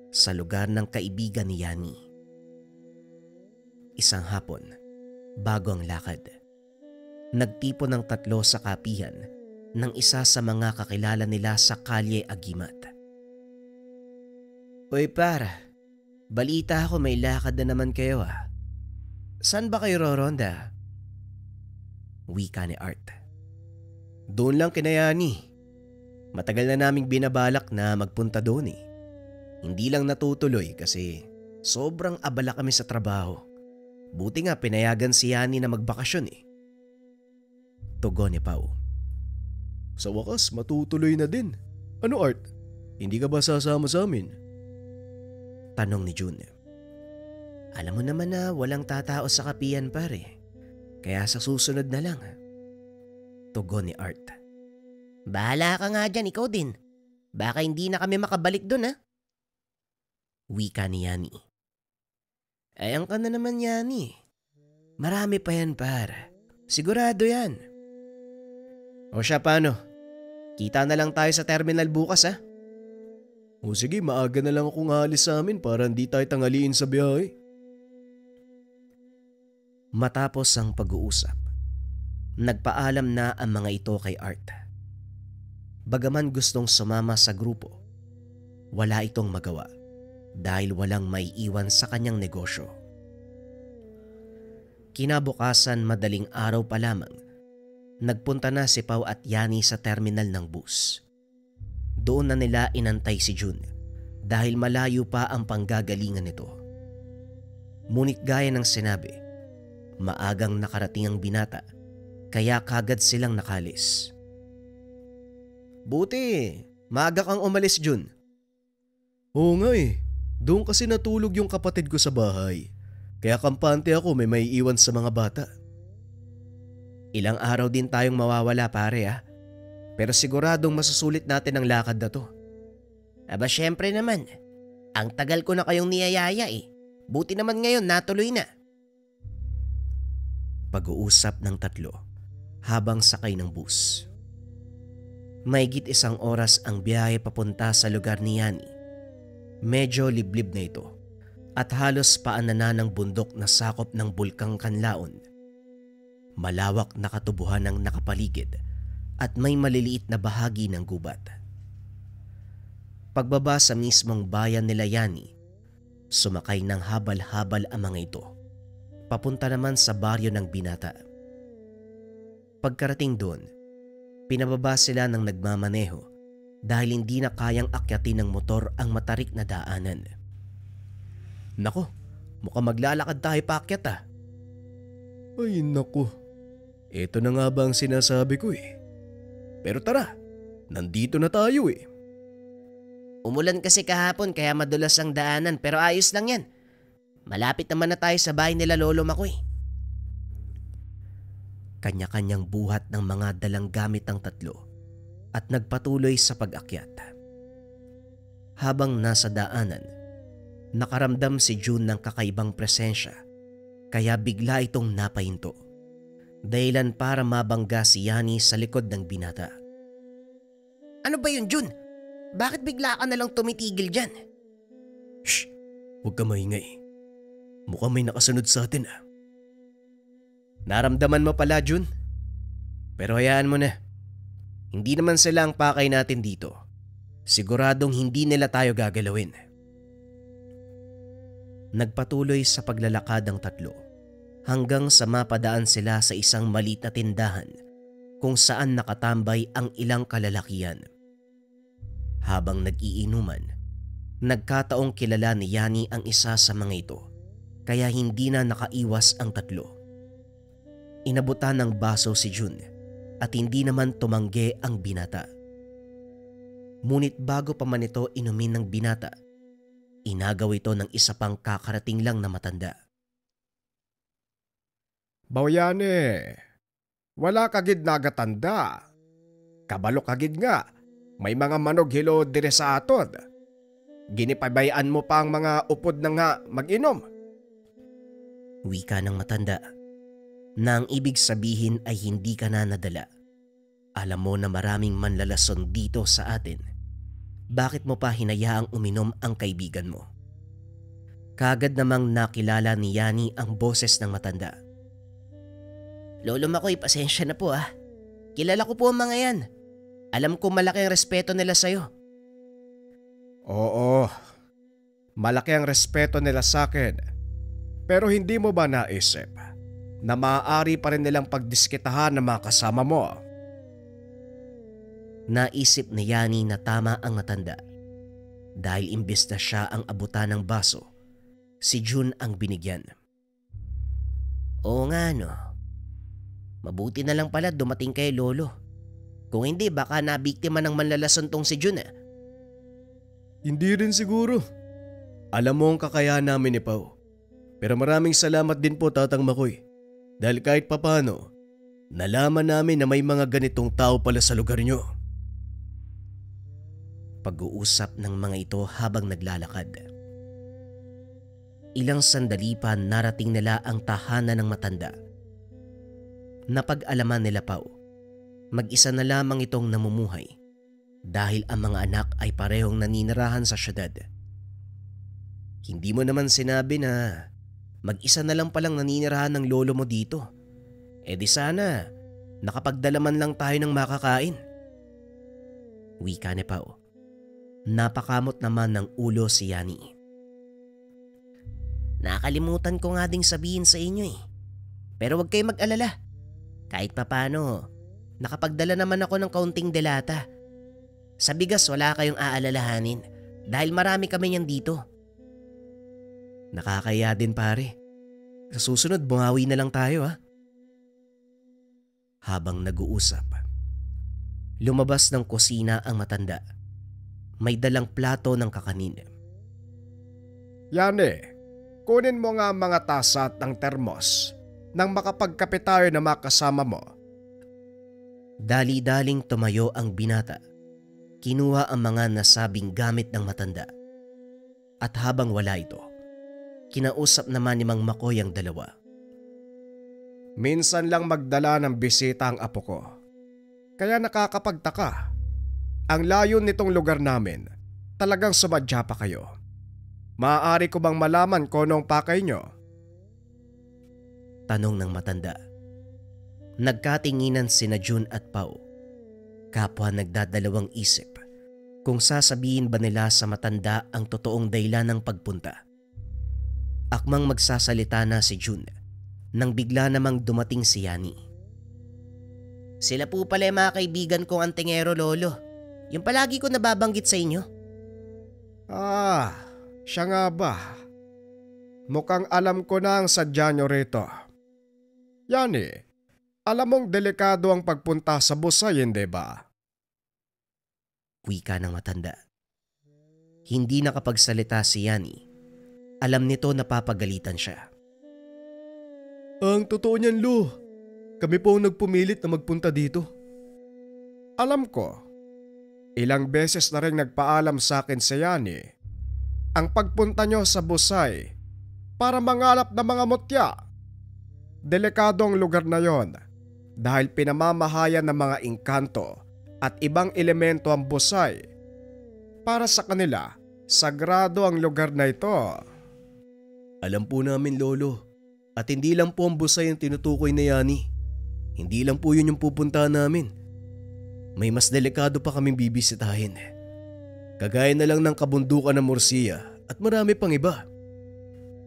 sa lugar ng kaibigan ni Yani. Isang hapon, bago ang lakad, nagtipon ng tatlo sa kapihan ng isa sa mga kakilala nila sa Kalye Agimat. "Uy para, balita ako may lakad na naman kayo ah. Saan ba kayo roronda?" Wika ni Art. "Doon lang kina Yani. Matagal na naming binabalak na magpunta doon eh. Hindi lang natutuloy kasi sobrang abala kami sa trabaho. Buti nga pinayagan si Yani na magbakasyon eh." Tugon ni Pau. "Sa wakas matutuloy na din. Ano Art? Hindi ka ba sasama sa amin?" Tanong ni June. "Alam mo naman na walang tatao sa kapihan pare. Kaya sa susunod na lang." Tugon ni Art. Bahala ka nga dyan, ikaw din. Baka hindi na kami makabalik dun ha. Wika ni Yani. "Ayan ka na naman Yani. Marami pa yan par. Sigurado yan." "O siya paano? Kita na lang tayo sa terminal bukas ha?" "O sige, maaga na lang akong alis sa amin para hindi tayo tangaliin sa biyahe." Matapos ang pag-uusap, Nagpaalam na ang mga ito kay Art. Bagaman gustong sumama sa grupo, wala itong magawa dahil walang maiiwan sa kanyang negosyo. Kinabukasan madaling araw pa lamang, nagpunta na si Pao at Yani sa terminal ng bus. Doon na nila inantay si Jun dahil malayo pa ang panggagalingan nito. Ngunit gaya ng sinabi, maagang nakarating ang binata kaya kagad silang nakalis. Buti, maaga kang umalis, Jun. Oo nga eh. Doon kasi natulog yung kapatid ko sa bahay. Kaya kampante ako may maiiwan sa mga bata. Ilang araw din tayong mawawala pare ah. Pero siguradong masusulit natin ang lakad na to. Aba syempre naman, ang tagal ko na kayong niyayaya eh. Buti naman ngayon natuloy na. Pag-uusap ng tatlo habang sakay ng bus. Mahigit 1 oras ang biyahe papunta sa lugar ni Yani. Medyo liblib na ito at halos paanan na ng bundok na sakop ng Bulkang Kanlaon. Malawak na katubuhan ang nakapaligid at may maliliit na bahagi ng gubat. Pagbaba sa mismong bayan nila Yani, sumakay ng habal-habal ang mga ito. Papunta naman sa baryo ng binata. Pagkarating doon, pinababa sila ng nagmamaneho dahil hindi na kayang akyatin ng motor ang matarik na daanan. Nako, mukhang maglalakad tayo paakyat ah. Ay nako, eto na nga ba ang sinasabi ko eh. Pero tara, nandito na tayo eh. Umulan kasi kahapon kaya madulas ang daanan pero ayos lang yan. Malapit naman na tayo sa bahay nila Lolo Makoy. Kanya-kanyang buhat ng mga dalang gamit ang tatlo at nagpatuloy sa pag-akyat. Habang nasa daanan, nakaramdam si Jun ng kakaibang presensya kaya bigla itong napahinto. Dahilan para mabangga si Yani sa likod ng binata. Ano ba yun, Jun? Bakit bigla ka nalang tumitigil dyan? Shh! Huwag ka maingay. Mukhang may nakasunod sa atin ah. Naramdaman mo pala, Jun. Pero hayaan mo na. Hindi naman sila ang pakay natin dito. Siguradong hindi nila tayo gagalawin. Nagpatuloy sa paglalakad ang tatlo hanggang sa mapadaan sila sa isang maliit na tindahan kung saan nakatambay ang ilang kalalakihan. Habang nag-iinuman, nagkataong kilala ni Yani ang isa sa mga ito kaya hindi na nakaiwas ang tatlo. Inabutan ng baso si Jun at hindi naman tumanggi ang binata. Ngunit bago pa man ito inumin ng binata, inagaw ito ng isa pang kakarating lang na matanda. Bawyane, wala kagid nagatanda. Kabalo kagid nga, may mga manog hilo dire sa atod. Ginipabayaan mo pa ang mga upod na nga mag-inom. Wika ng matanda na ang ibig sabihin ay hindi ka na nadala. Alam mo na maraming manlalason dito sa atin. Bakit mo pa hinayaang uminom ang kaibigan mo? Kagad namang nakilala ni Yani ang boses ng matanda. Lolo Makoy, pasensya na po ah. Kilala ko po ang mga yan. Alam ko malaki ang respeto nila sa'yo. Oo, malaki ang respeto nila sa akin. Pero hindi mo ba naisip na maaari pa rin nilang pagdiskitahan ng mga kasama mo? Naisip ni Yani na tama ang matanda. Dahil imbes na siya ang abutan ng baso, si Jun ang binigyan. Oo nga no. Mabuti na lang pala dumating kay Lolo. Kung hindi baka nabiktima ng manlalason tong si Jun ah. Hindi rin siguro. Alam mo ang kakayahan namin ni Pao. Pero maraming salamat din po Tatang Makoy. Dahil kahit papano, nalaman namin na may mga ganitong tao pala sa lugar nyo. Pag-uusap ng mga ito habang naglalakad. Ilang sandali pa narating nila ang tahanan ng matanda. Napag-alaman nila Pao, mag-isa na lamang itong namumuhay dahil ang mga anak ay parehong naninirahan sa syudad. Hindi mo naman sinabi na mag-isa na lang palang naninirahan ng lolo mo dito. Eh di sana, Nakapagdala man lang tayo ng makakain. Wika ni Pao. Napakamot naman ng ulo si Yani. Nakalimutan ko nga ding sabihin sa inyo eh. Pero huwag kayo mag-alala. Kahit papano, nakapagdala naman ako ng kaunting delata. Sa bigas wala kayong aalalahanin dahil marami kami niyan dito. Nakakaya din pare. Sa susunod bumawi na lang tayo ha. Habang nag-uusap, lumabas ng kusina ang matanda. May dalang plato ng kakanin. Yani, kunin mo nga mga tasa at ang termos nang makapagkape tayo na makasama mo. Dali-daling tumayo ang binata. Kinuha ang mga nasabing gamit ng matanda. At habang wala ito, kinausap naman ni Mang Makoy ang dalawa. Minsan lang magdala ng bisita ang apo ko. Kaya nakakapagtaka. Ang layo nitong lugar namin, talagang sumadya pa kayo. Maaari ko bang malaman kung anong pakay nyo? Tanong ng matanda. Nagkatinginan sina Jun at Pao. Kapwa nagdadalawang isip kung sasabihin ba nila sa matanda ang totoong dahilan ng pagpunta. Akmang magsasalita na si Jun nang bigla namang dumating si Yani. Sila po pala yung mga kaibigan kong antingero lolo. Yung palagi ko nababanggit sa inyo. Ah, siya nga ba? Mukhang alam ko na ang sadya nyo rito. Yani, alam mong delikado ang pagpunta sa Busay, hindi ba? Wika ng matanda. Hindi nakapagsalita si Yani. Alam nito na papagalitan siya. Ang totoo niyan, Lo. Kami po ang nagpumilit na magpunta dito. Alam ko. Ilang beses na rin nagpaalam sa akin si Yani. Ang pagpunta nyo sa Busay para mangalap ng mga mutya. Delikado ang lugar na yon dahil pinamamahayan ng mga engkanto at ibang elemento ang Busay. Para sa kanila, sagrado ang lugar na ito. Alam po namin, Lolo. At hindi lang po ang Busay ang tinutukoy na Yani. Hindi lang po yun yung pupuntahan namin. May mas delikado pa kaming bibisitahin. Kagaya na lang ng kabundukan ng Murcia at marami pang iba.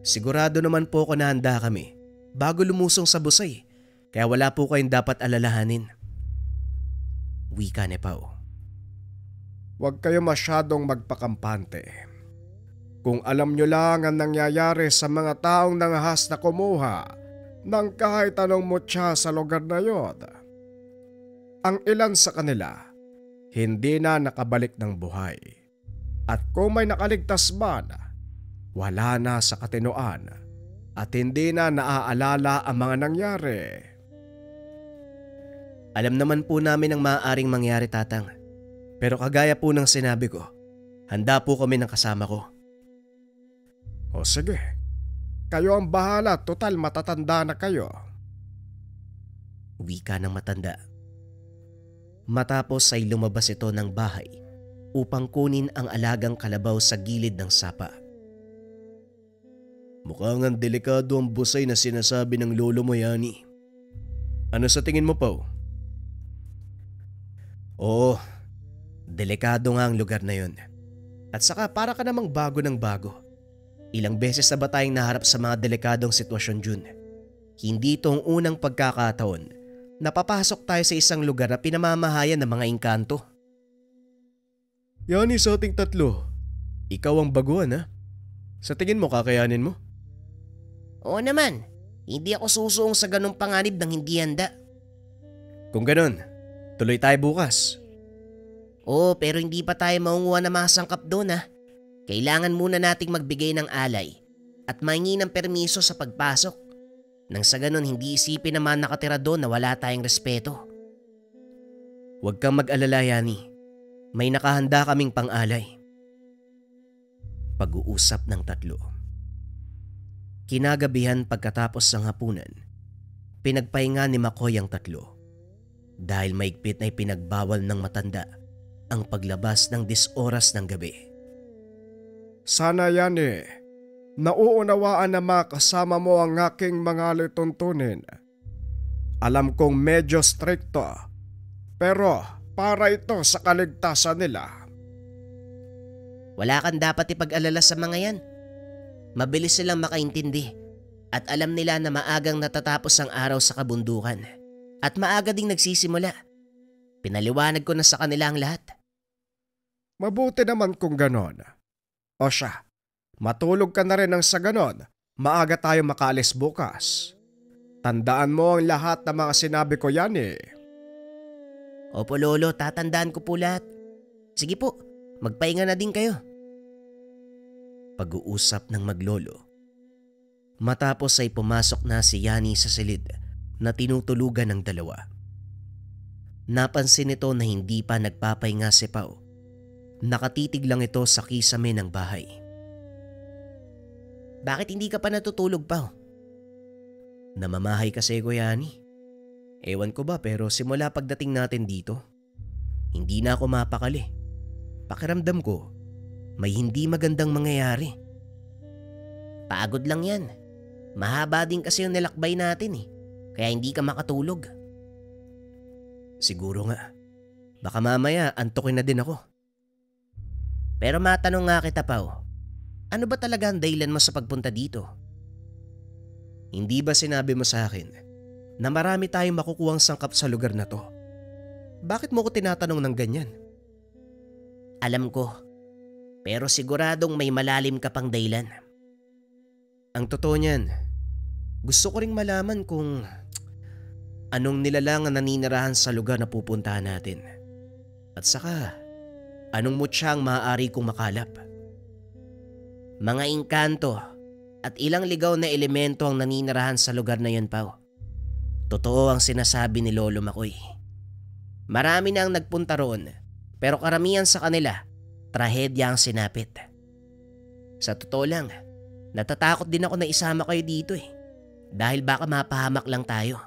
Sigurado naman po ako na handa kami bago lumusong sa Busay. Kaya wala po kayong dapat alalahanin. Wika ni Pao. Huwag kayo masyadong magpakampante. Kung alam nyo lang ang nangyayari sa mga taong nangahas na kumuha ng kahit anong mutya sa lugar na yon. Ang ilan sa kanila, hindi na nakabalik ng buhay. At kung may nakaligtas man, wala na sa katinoan at hindi na naaalala ang mga nangyari. Alam naman po namin ang maaaring mangyari, Tatang. Pero kagaya po ng sinabi ko, handa po kami ng kasama ko. O sige, kayo ang bahala, total matatanda na kayo. Wika ng matanda. Matapos ay lumabas ito ng bahay upang kunin ang alagang kalabaw sa gilid ng sapa. Mukhang ang delikado ang Busay na sinasabi ng lolo mo, Yani. Ano sa tingin mo, Pao? Oo, delikado nga ang lugar na yon. At saka para ka namang bago ng bago. Ilang beses na ba tayong naharap sa mga delikadong sitwasyon, Jun? Hindi ito ang unang pagkakataon na papasok tayo sa isang lugar na pinamamahayan ng mga engkanto. Yani, sa ating tatlo, ikaw ang baguhan, ha? Sa tingin mo kakayanin mo? Oo naman, hindi ako susuong sa ganong panganib ng hindi handa. Kung ganon, tuloy tayo bukas. Oo, pero hindi pa tayo maunguha na masangkap doon ha. Kailangan muna nating magbigay ng alay at maingi ng permiso sa pagpasok. Nang sa ganon hindi isipin naman nakatira doon na wala tayong respeto. Huwag kang mag-alala, Yani. May nakahanda kaming pang-alay. Pag-uusap ng tatlo. Kinagabihan pagkatapos ng hapunan, pinagpahinga ni Makoy ang tatlo. Dahil maigpit na ipinagbawal ng matanda ang paglabas ng 10 oras ng gabi. Sana Yani, nauunawaan na makasama mo ang aking mga lituntunin. Alam kong medyo strikto, pero para ito sa kaligtasan nila. Wala kang dapat ipag-alala sa mga yan. Mabilis silang makaintindi at alam nila na maagang natatapos ang araw sa kabundukan at maaga ding nagsisimula. Pinaliwanag ko na sa kanila ang lahat. Mabuti naman kung ganon. O siya, matulog ka na rin nang sa ganon. Maaga tayo makaalis bukas. Tandaan mo ang lahat ng mga sinabi ko, Yani. Opo lolo, tatandaan ko po lahat. Sige po, magpahinga na din kayo. Pag-uusap ng maglolo. Matapos ay pumasok na si Yani sa silid na tinutulugan ng dalawa. Napansin nito na hindi pa nagpapahinga si Pao. Nakatitig lang ito sa kisame ng bahay. Bakit hindi ka pa natutulog, Pao? Namamahay kasi ko, Yani. Ewan ko ba pero simula pagdating natin dito, hindi na ako mapakali. Pakiramdam ko, may hindi magandang mangyayari. Pagod lang yan. Mahaba din kasi yung nilakbay natin kaya hindi ka makatulog. Siguro nga. Baka mamaya antukin na din ako. Pero matanong nga kita, Pao. Ano ba talaga ang dahilan mo sa pagpunta dito? Hindi ba sinabi mo sa akin na marami tayong makukuhang sangkap sa lugar na to? Bakit mo ko tinatanong ng ganyan? Alam ko, pero siguradong may malalim ka pang dahilan. Ang totoo niyan, gusto ko ring malaman kung anong nilalang ang naninirahan sa lugar na pupuntahan natin. At saka, anong mutya ang maaari kong makalap? Mga engkanto at ilang ligaw na elemento ang naninirahan sa lugar na yun, Pao. Totoo ang sinasabi ni Lolo Makoy. Marami na ang nagpunta roon, pero karamihan sa kanila, trahedya ang sinapit. Sa totoo lang, natatakot din ako na isama kayo dito dahil baka mapahamak lang tayo.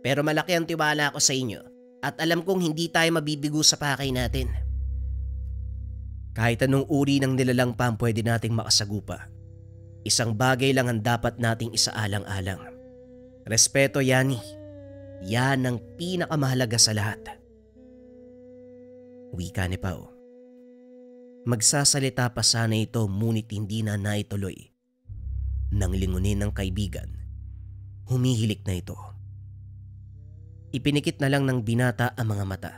Pero malaki ang tiwala ko sa inyo at alam kong hindi tayo mabibigo sa pakay natin. Kahit anong uri ng nilalang pa ang pwede nating makasagupa, isang bagay lang ang dapat nating isaalang-alang. Respeto, Yani. Yan ang pinakamahalaga sa lahat. Wika ni Pao. Magsasalita pa sana ito ngunit hindi na naituloy. Nang lingunin ng kaibigan, humihilik na ito. Ipinikit na lang ng binata ang mga mata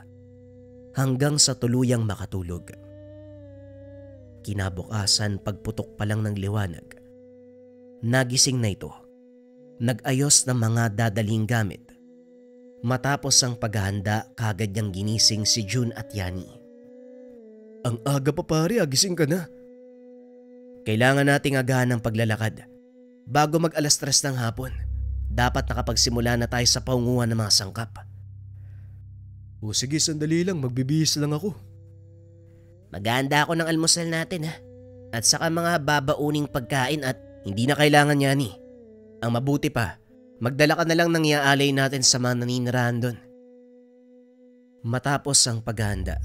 hanggang sa tuluyang makatulog. Kinabukasan pagputok pa lang ng liwanag, nagising na ito. Nag-ayos ng mga dadaling gamit. Matapos ang paghahanda, kagad niyang ginising si June at Yani. Ang aga pa pare, gising ka na. Kailangan nating agahan ng paglalakad. Bago mag 3:00 ng hapon, dapat nakapagsimula na tayo sa paunguhan ng mga sangkap. O sige, sandali lang, magbibihis lang ako. Maghahanda ako ng almusal natin at saka mga babauning pagkain at hindi na kailangan Yani. Ang mabuti pa, magdala ka na lang ng iaalay natin sa mga naninirahan doon. Matapos ang paghahanda,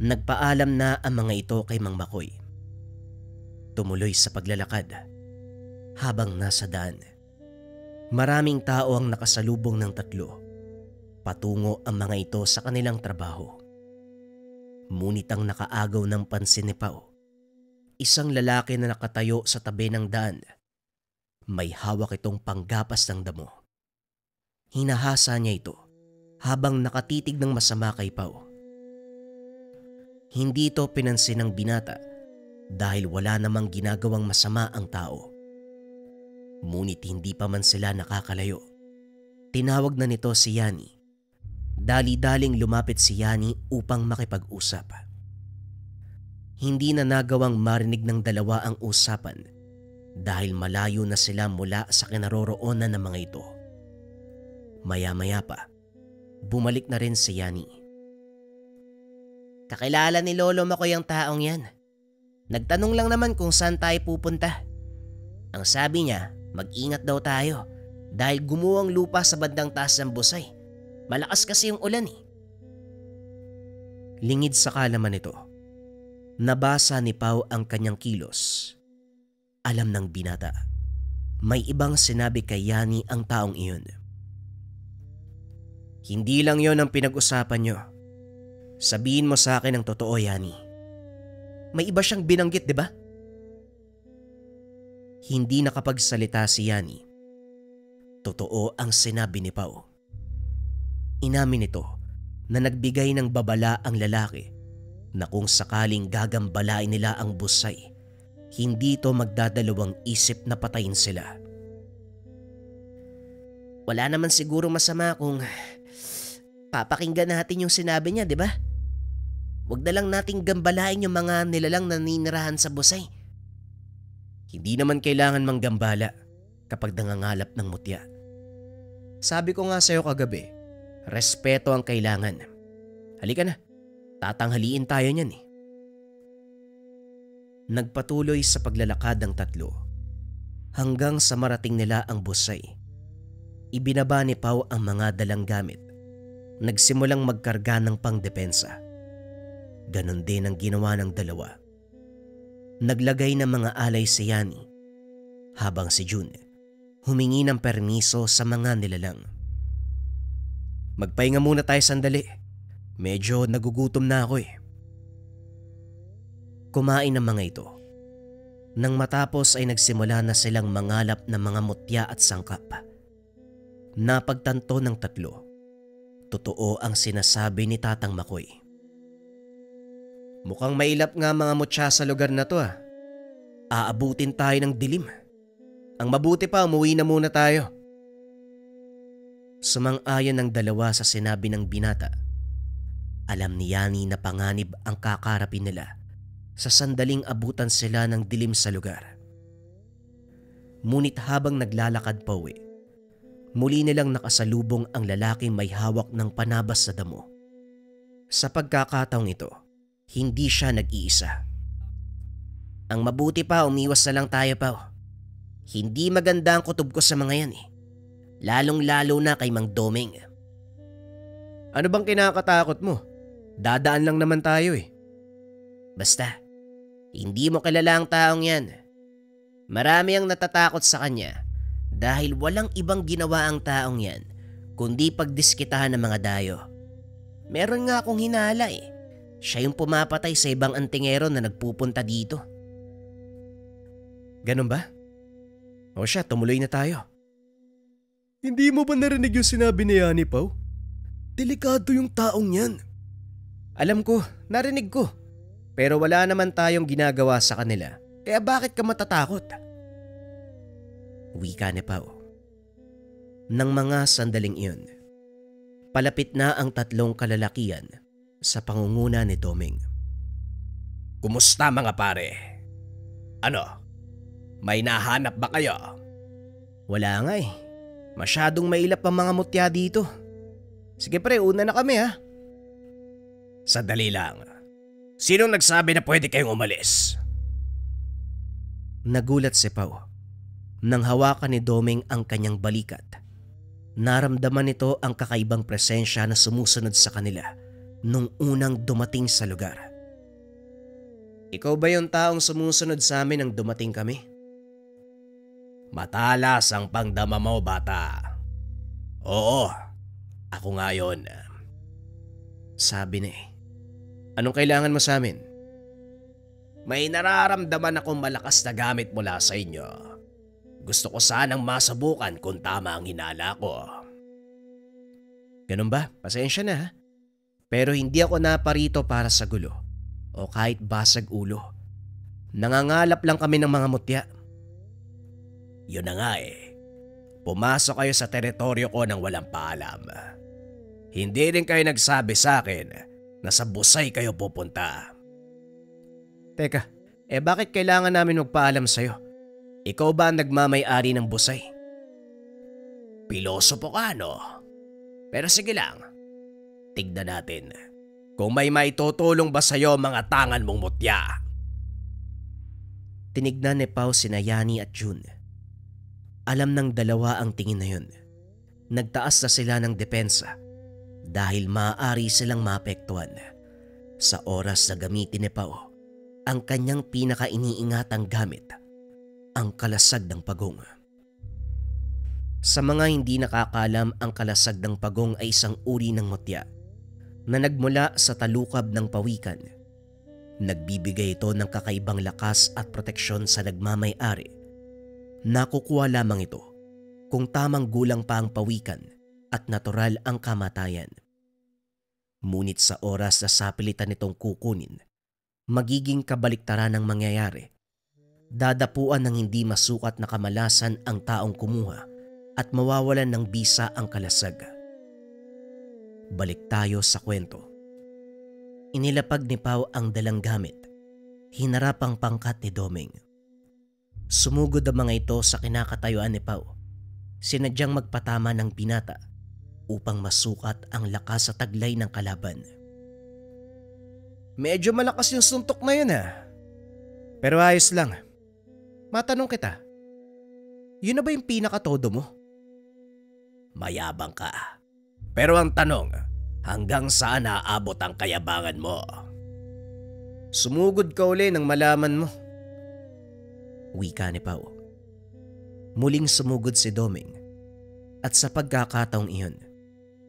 nagpaalam na ang mga ito kay Mang Makoy. Tumuloy sa paglalakad. Habang nasa daan, maraming tao ang nakasalubong ng tatlo. Patungo ang mga ito sa kanilang trabaho. Ngunit ang nakaagaw ng pansin ni Pao, isang lalaki na nakatayo sa tabi ng daan. May hawak itong panggapas ng damo. Hinahasa niya ito habang nakatitig ng masama kay Pao. Hindi ito pinansin ng binata dahil wala namang ginagawang masama ang tao. Ngunit hindi pa man sila nakakalayo. Tinawag na nito si Yani. Dali-daling lumapit si Yani upang makipag-usap. Hindi na nagawang marinig ng dalawa ang usapan dahil malayo na sila mula sa kinaroroonan ng mga ito. Maya-maya pa, bumalik na rin si Yani. Kakilala ni Lolo Makoy ang taong yan. Nagtanong lang naman kung saan tayo pupunta. Ang sabi niya, mag-ingat daw tayo dahil gumuwang lupa sa bandang taas ng Busay. Malakas kasi yung ulan Lingid sa kalaman nito, nabasa ni Pao ang kanyang kilos. Alam ng binata, may ibang sinabi kay Yani ang taong iyon. Hindi lang yon ang pinag-usapan nyo. Sabihin mo sa akin ang totoo, Yani. May iba siyang binanggit, di ba? Hindi nakapagsalita si Yani. Totoo ang sinabi ni Pao. Inamin nito na nagbigay ng babala ang lalaki na kung sakaling gagambalain nila ang Busay, hindi ito magdadalawang isip na patayin sila. Wala naman siguro masama kung papakinggan natin yung sinabi niya, di ba? Huwag na lang nating gambalain yung mga nilalang naninirahan sa Busay. Hindi naman kailangan manggambala kapag nangangalap ng mutya. Sabi ko nga sa'yo kagabi, respeto ang kailangan. Halika na, tatanghaliin tayo niyan eh. Nagpatuloy sa paglalakad ang tatlo hanggang sa marating nila ang Busay. Ibinaba ni Pao ang mga dalang gamit. Nagsimulang magkarga ng pangdepensa. Ganon din ang ginawa ng dalawa. Naglagay ng mga alay si Yani habang si June humingi ng permiso sa mga nilalang. Magpahinga muna tayo sandali. Medyo nagugutom na ako eh. Kumain ang mga ito. Nang matapos ay nagsimula na silang mangalap ng mga mutya at sangkap. Napagtanto ng tatlo. Totoo ang sinasabi ni Tatang Makoy. Mukhang mailap nga mga mutya sa lugar na to ah. Aabutin tayo ng dilim. Ang mabuti pa, umuwi na muna tayo. Sumang-ayon ng dalawa sa sinabi ng binata. Alam ni Yani na panganib ang kakarapin nila sa sandaling abutan sila ng dilim sa lugar. Ngunit habang naglalakad pa uwi, muli nilang nakasalubong ang lalaking may hawak ng panabas sa damo. Sa pagkakataong ito, hindi siya nag-iisa. Ang mabuti pa, umiwas na lang tayo pa. Hindi maganda ang kutob ko sa mga yan eh. Lalong-lalo na kay Mang Doming. Ano bang kinakatakot mo? Dadaan lang naman tayo eh. Basta, hindi mo kilala ang taong yan. Marami ang natatakot sa kanya dahil walang ibang ginawa ang taong yan kundi pagdiskitahan ng mga dayo. Meron nga akong hinala eh. Siya yung pumapatay sa ibang antingero na nagpupunta dito. Ganun ba? O siya, tumuloy na tayo. Hindi mo ba narinig yung sinabi ni Yani, Pao? Delikado yung taong yan. Alam ko, narinig ko. Pero wala naman tayong ginagawa sa kanila. Kaya bakit ka matatakot? Wika ni Pao. Nang mga sandaling iyon, palapit na ang tatlong kalalakian sa pangunguna ni Doming. Kumusta mga pare? Ano? May nahanap ba kayo? Wala nga eh. Masyadong mailap ang mga mutya dito. Sige pre, una na kami ha. Sandali lang. Sinong nagsabi na pwede kayong umalis? Nagulat si Pao nang hawakan ni Doming ang kanyang balikat. Naramdaman nito ang kakaibang presensya na sumusunod sa kanila nung unang dumating sa lugar. Ikaw ba yung taong sumusunod sa amin nang dumating kami? Matalas ang pangdama mo, bata. Oo, ako nga yun. Sabi na eh. Anong kailangan mo sa amin? May nararamdaman akong malakas na gamit mula sa inyo. Gusto ko sanang masubukan kung tama ang hinala ko. Ganun ba? Pasensya na ha. Pero hindi ako naparito para sa gulo o kahit basag ulo. Nangangalap lang kami ng mga mutya. Yun na nga eh. Pumasok kayo sa teritoryo ko nang walang paalam. Hindi rin kayo nagsabi sa akin na sa Busay kayo pupunta. Teka, bakit kailangan namin magpaalam sa'yo? Ikaw ba ang nagmamay-ari ng Busay? Pilosopo ka, no? Pero sige lang. Tignan natin kung may maitutulong ba sa'yo mga tangan mong mutya. Tinignan ni Pao sina Yani at June. Alam ng dalawa ang tingin na yun. Nagtaas na sila ng depensa dahil maaari silang maapektuhan sa oras na gamitin ni Pao ang kanyang pinaka-iniingatang gamit, ang kalasag ng pagong. Sa mga hindi nakakalam, ang kalasag ng pagong ay isang uri ng mutya na nagmula sa talukab ng pawikan. Nagbibigay ito ng kakaibang lakas at proteksyon sa nagmamay-ari. Nakukuha lamang ito kung tamang gulang pa ang pawikan at natural ang kamatayan. Ngunit sa oras na sapilitan nitong kukunin, magiging kabaliktaran ang mangyayari. Dadapuan ng hindi masukat na kamalasan ang taong kumuha at mawawalan ng bisa ang kalasag. Balik tayo sa kwento. Inilapag ni Pau ang dalang gamit. Hinarap ang pangkat ni Doming. Sumugod ang mga ito sa kinakatayuan ni Pau. Sinadyang magpatama ng binata upang masukat ang lakas sa taglay ng kalaban. Medyo malakas yung suntok na yun Pero ayos lang. Matanong kita, yun na ba yung pinakatodo mo? Mayabang ka. Pero ang tanong, hanggang saan aabot ang kayabangan mo? Sumugod ka uli nang malaman mo. Wika ni Pau. Muling sumugod si Doming at sa pagkakataong iyon,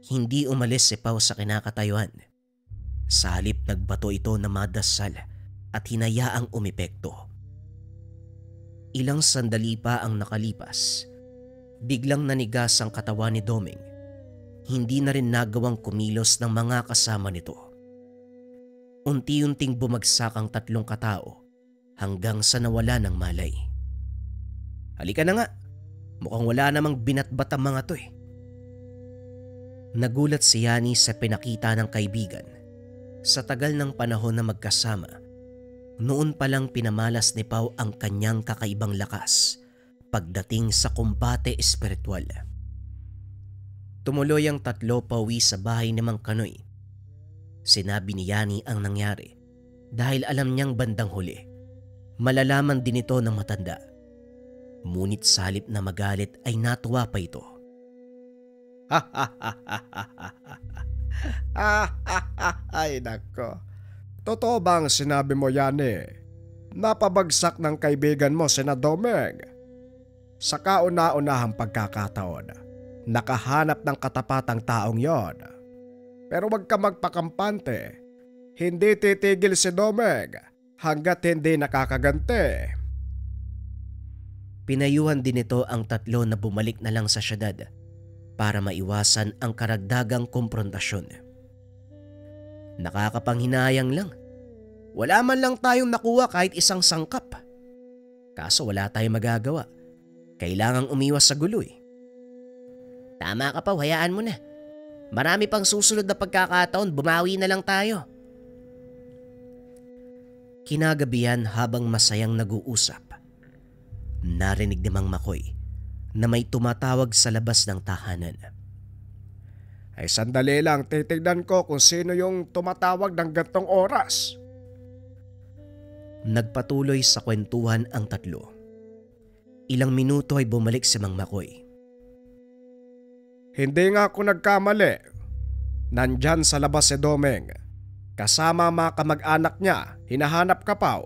hindi umalis si Pau sa kinakatayuan. Sa halip nagbato ito na madasal at hinayaang umepekto. Ilang sandali pa ang nakalipas. Biglang nanigas ang katawan ni Doming. Hindi na rin nagawang kumilos ng mga kasama nito. Unti-unting bumagsak ang tatlong katao hanggang sa nawala ng malay. Halika na nga. Mukhang wala namang binatbat ang mga to Nagulat si Yani sa pinakita ng kaibigan. Sa tagal ng panahon na magkasama, noon palang pinamalas ni Pau ang kanyang kakaibang lakas pagdating sa kumbate espiritual. Tumuloy ang tatlo pauwi sa bahay ni Mang Kanoy. Sinabi ni Yani ang nangyari dahil alam niyang bandang huli, malalaman din ito ng matanda. Ngunit sa halip na magalit ay natuwa pa ito. Ay nako. Totoo bang sinabi mo yan napabagsak ng kaibigan mo sina Doming? Sa kauna-unahang pagkakataon, nakahanap ng katapatang taong yon. Pero wag ka magpakampante. Hindi titigil si Doming hanggat hindi nakakaganti. Pinayuhan din ito ang tatlo na bumalik na lang sa syudad para maiwasan ang karagdagang komprontasyon. Nakakapanghinayang lang. Wala man lang tayong nakuha kahit isang sangkap. Kaso wala tayong magagawa. Kailangang umiwas sa gulo Tama ka pa, hayaan mo na. Marami pang susunod na pagkakataon, bumawi na lang tayo. Kinagabihan habang masayang nag-uusap, narinig ni Mang Makoy na may tumatawag sa labas ng tahanan. Ay sandali lang, titignan ko kung sino yung tumatawag ng gantong oras. Nagpatuloy sa kwentuhan ang tatlo. Ilang minuto ay bumalik si Mang Makoy. Hindi nga ako nagkamali. Nandyan sa labas si Doming. Kasama mga kamag-anak niya, hinahanap ka pa.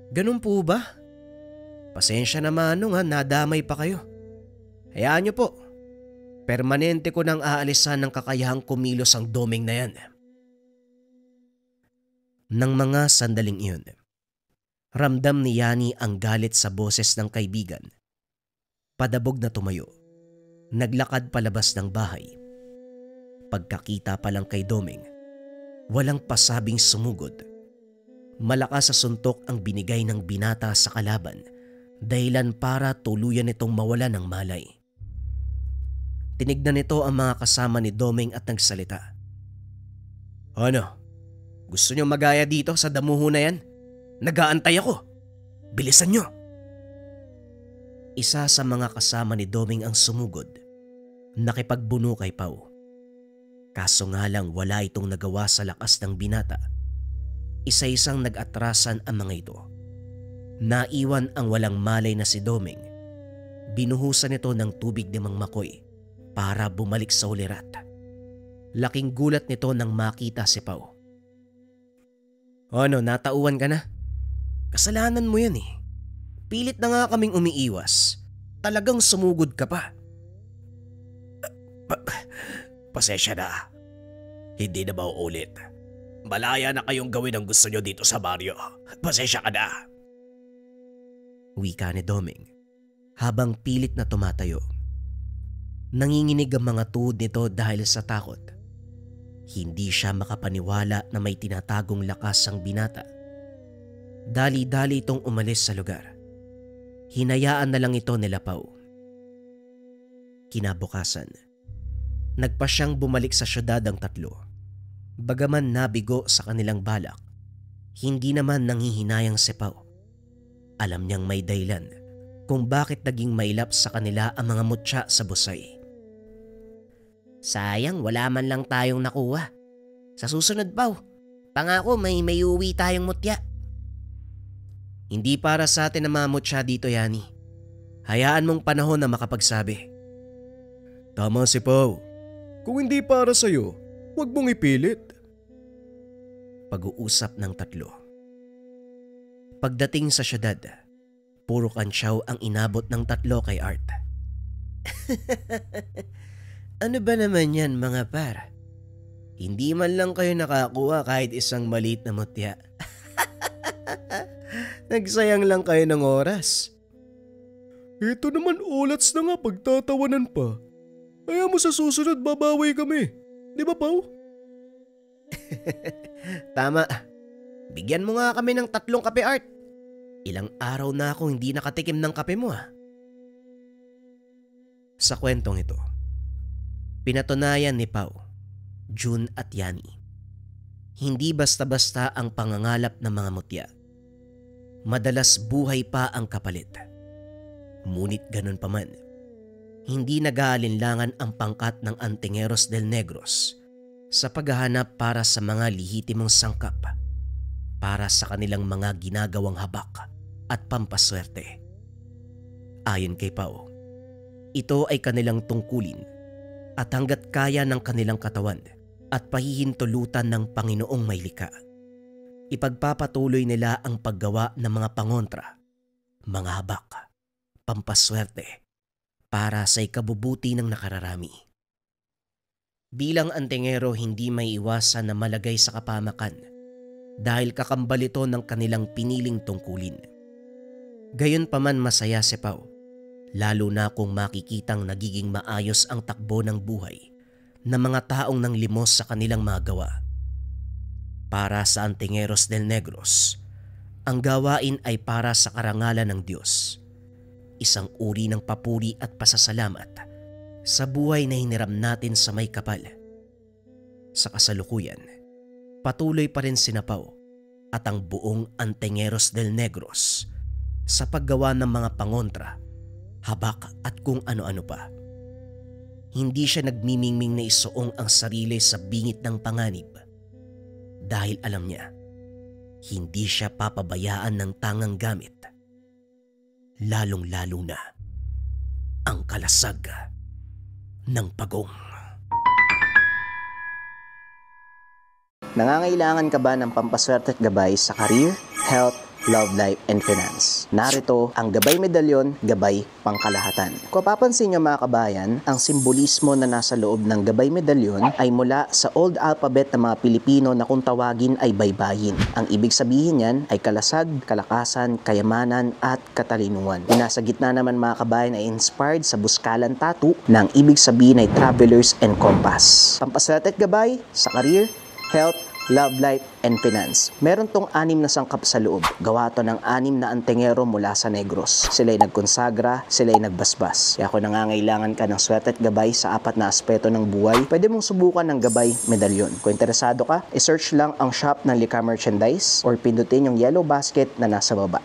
Ganun po ba? Pasensya naman nadamay pa kayo. Hayaan niyo po. Permanente ko nang aalisan ng kakayahang kumilos ang Doming na yan. Nang mga sandaling iyon, ramdam ni Yani ang galit sa boses ng kaibigan. Padabog na tumayo. Naglakad palabas ng bahay. Pagkakita pa lang kay Doming, walang pasabing sumugod. Malakas sa suntok ang binigay ng binata sa kalaban, dahilan para tuluyan itong mawala ng malay. Tinignan nito ang mga kasama ni Doming at nagsalita. Ano? Gusto nyo magaya dito sa damuho na yan? Nag-aantay ako. Bilisan nyo. Isa sa mga kasama ni Doming ang sumugod. Nakipagbuno kay Pau. Kaso nga lang wala itong nagawa sa lakas ng binata. Isa-isang nag-atrasan ang mga ito. Naiwan ang walang malay na si Doming. Binuhusan ito ng tubig ni Mang Makoy para bumalik sa ulirat. Laking gulat nito nang makita si Pau. Ano, natauhan ka na? Kasalanan mo yan Pilit na nga kaming umiiwas. Talagang sumugod ka pa. Pasensya na. Hindi na mauulit. Malaya na kayong gawin ang gusto nyo dito sa baryo. Pasensya ka na. Wika ni Doming habang pilit na tumatayo. Nanginginig ang mga tuhod nito dahil sa takot. Hindi siya makapaniwala na may tinatagong lakas ang binata. Dali-dali itong umalis sa lugar. Hinayaan na lang ito nila Pao. Kinabukasan, nagpa siyang bumalik sa syudad ang tatlo. Bagaman nabigo sa kanilang balak, hindi naman nanghihinayang si Pao. Alam niyang may dahilan kung bakit naging mailap sa kanila ang mga mutya sa busay. Sayang wala man lang tayong nakuha. Sa susunod Pao, pangako may uwi tayong mutya. Hindi para sa atin ang mga mutya dito, Yani. Hayaan mong panahon na makapagsabi. Tama si Pao. Kung hindi para sa'yo, huwag mong ipilit. Pag-uusap ng tatlo. Pagdating sa syudad, puro kantsaw ang inabot ng tatlo kay Art. Ano ba naman yan mga par? Hindi man lang kayo nakakuha kahit isang maliit na mutya. Nagsayang lang kayo ng oras. Ito naman ulats na nga pagtatawanan pa. Kaya mo sa susunod babawi kami. Di ba, Pao? Tama. Bigyan mo nga kami ng 3 kape, Art. Ilang araw na akong hindi nakatikim ng kape mo, Sa kwentong ito, pinatunayan ni Pao, June at Yani. Hindi basta-basta ang pangangalap ng mga mutya. Madalas buhay pa ang kapalit. Ngunit ganun pa man, hindi nag-aalinlangan ang pangkat ng Antingeros del Negros sa paghahanap para sa mga lihitimong sangkap para sa kanilang mga ginagawang habak at pampaswerte. Ayon kay Pao, ito ay kanilang tungkulin at hanggat kaya ng kanilang katawan at pahihintulutan ng Panginoong may likha, ipagpapatuloy nila ang paggawa ng mga pangontra, mga habak, pampaswerte para sa ikabubuti ng nakararami. Bilang antingero, hindi may iwasan na malagay sa kapamakan dahil kakambal ito ng kanilang piniling tungkulin. Gayunpaman masaya si Pao, lalo na kung makikitang nagiging maayos ang takbo ng buhay ng mga taong nang limos sa kanilang mga gawa. Para sa Antingeros del Negros, ang gawain ay para sa karangalan ng Diyos, isang uri ng papuri at pasasalamat sa buhay na hiniram natin sa may kapal. Sa kasalukuyan, patuloy pa rin sina Pao at ang buong Antingeros del Negros sa paggawa ng mga pangontra, habak at kung ano-ano pa. Hindi siya nagmimingming na isuong ang sarili sa bingit ng panganib dahil alam niya, hindi siya papabayaan ng tangang gamit, lalong-lalo na ang kalasag ng pagong. Nangangailangan ka ba ng pampaswerte at gabay sa career, health, love life, and finance? Narito ang Gabay Medalyon, Gabay Pangkalahatan. Kung papansin nyo mga kabayan, ang simbolismo na nasa loob ng Gabay Medalyon ay mula sa old alphabet ng mga Pilipino na kung tawagin ay baybayin. Ang ibig sabihin yan ay kalasag, kalakasan, kayamanan, at katalinuhan. Yung nasa gitna naman mga kabayan ay inspired sa buskalan tattoo na ang ibig sabihin ay travelers and compass. Pampaswerte at gabay sa career, health, love life, and finance. Meron tong 6 na sangkap sa loob. Gawa to ng 6 na antingero mula sa Negros. Sila'y nagkonsagra, sila'y nagbasbas. Kaya kung nangangailangan ka ng swerte at gabay sa 4 na aspeto ng buhay, pwede mong subukan ng Gabay Medalyon. Kung interesado ka, isearch lang ang shop ng Lika Merchandise or pindutin yung yellow basket na nasa baba.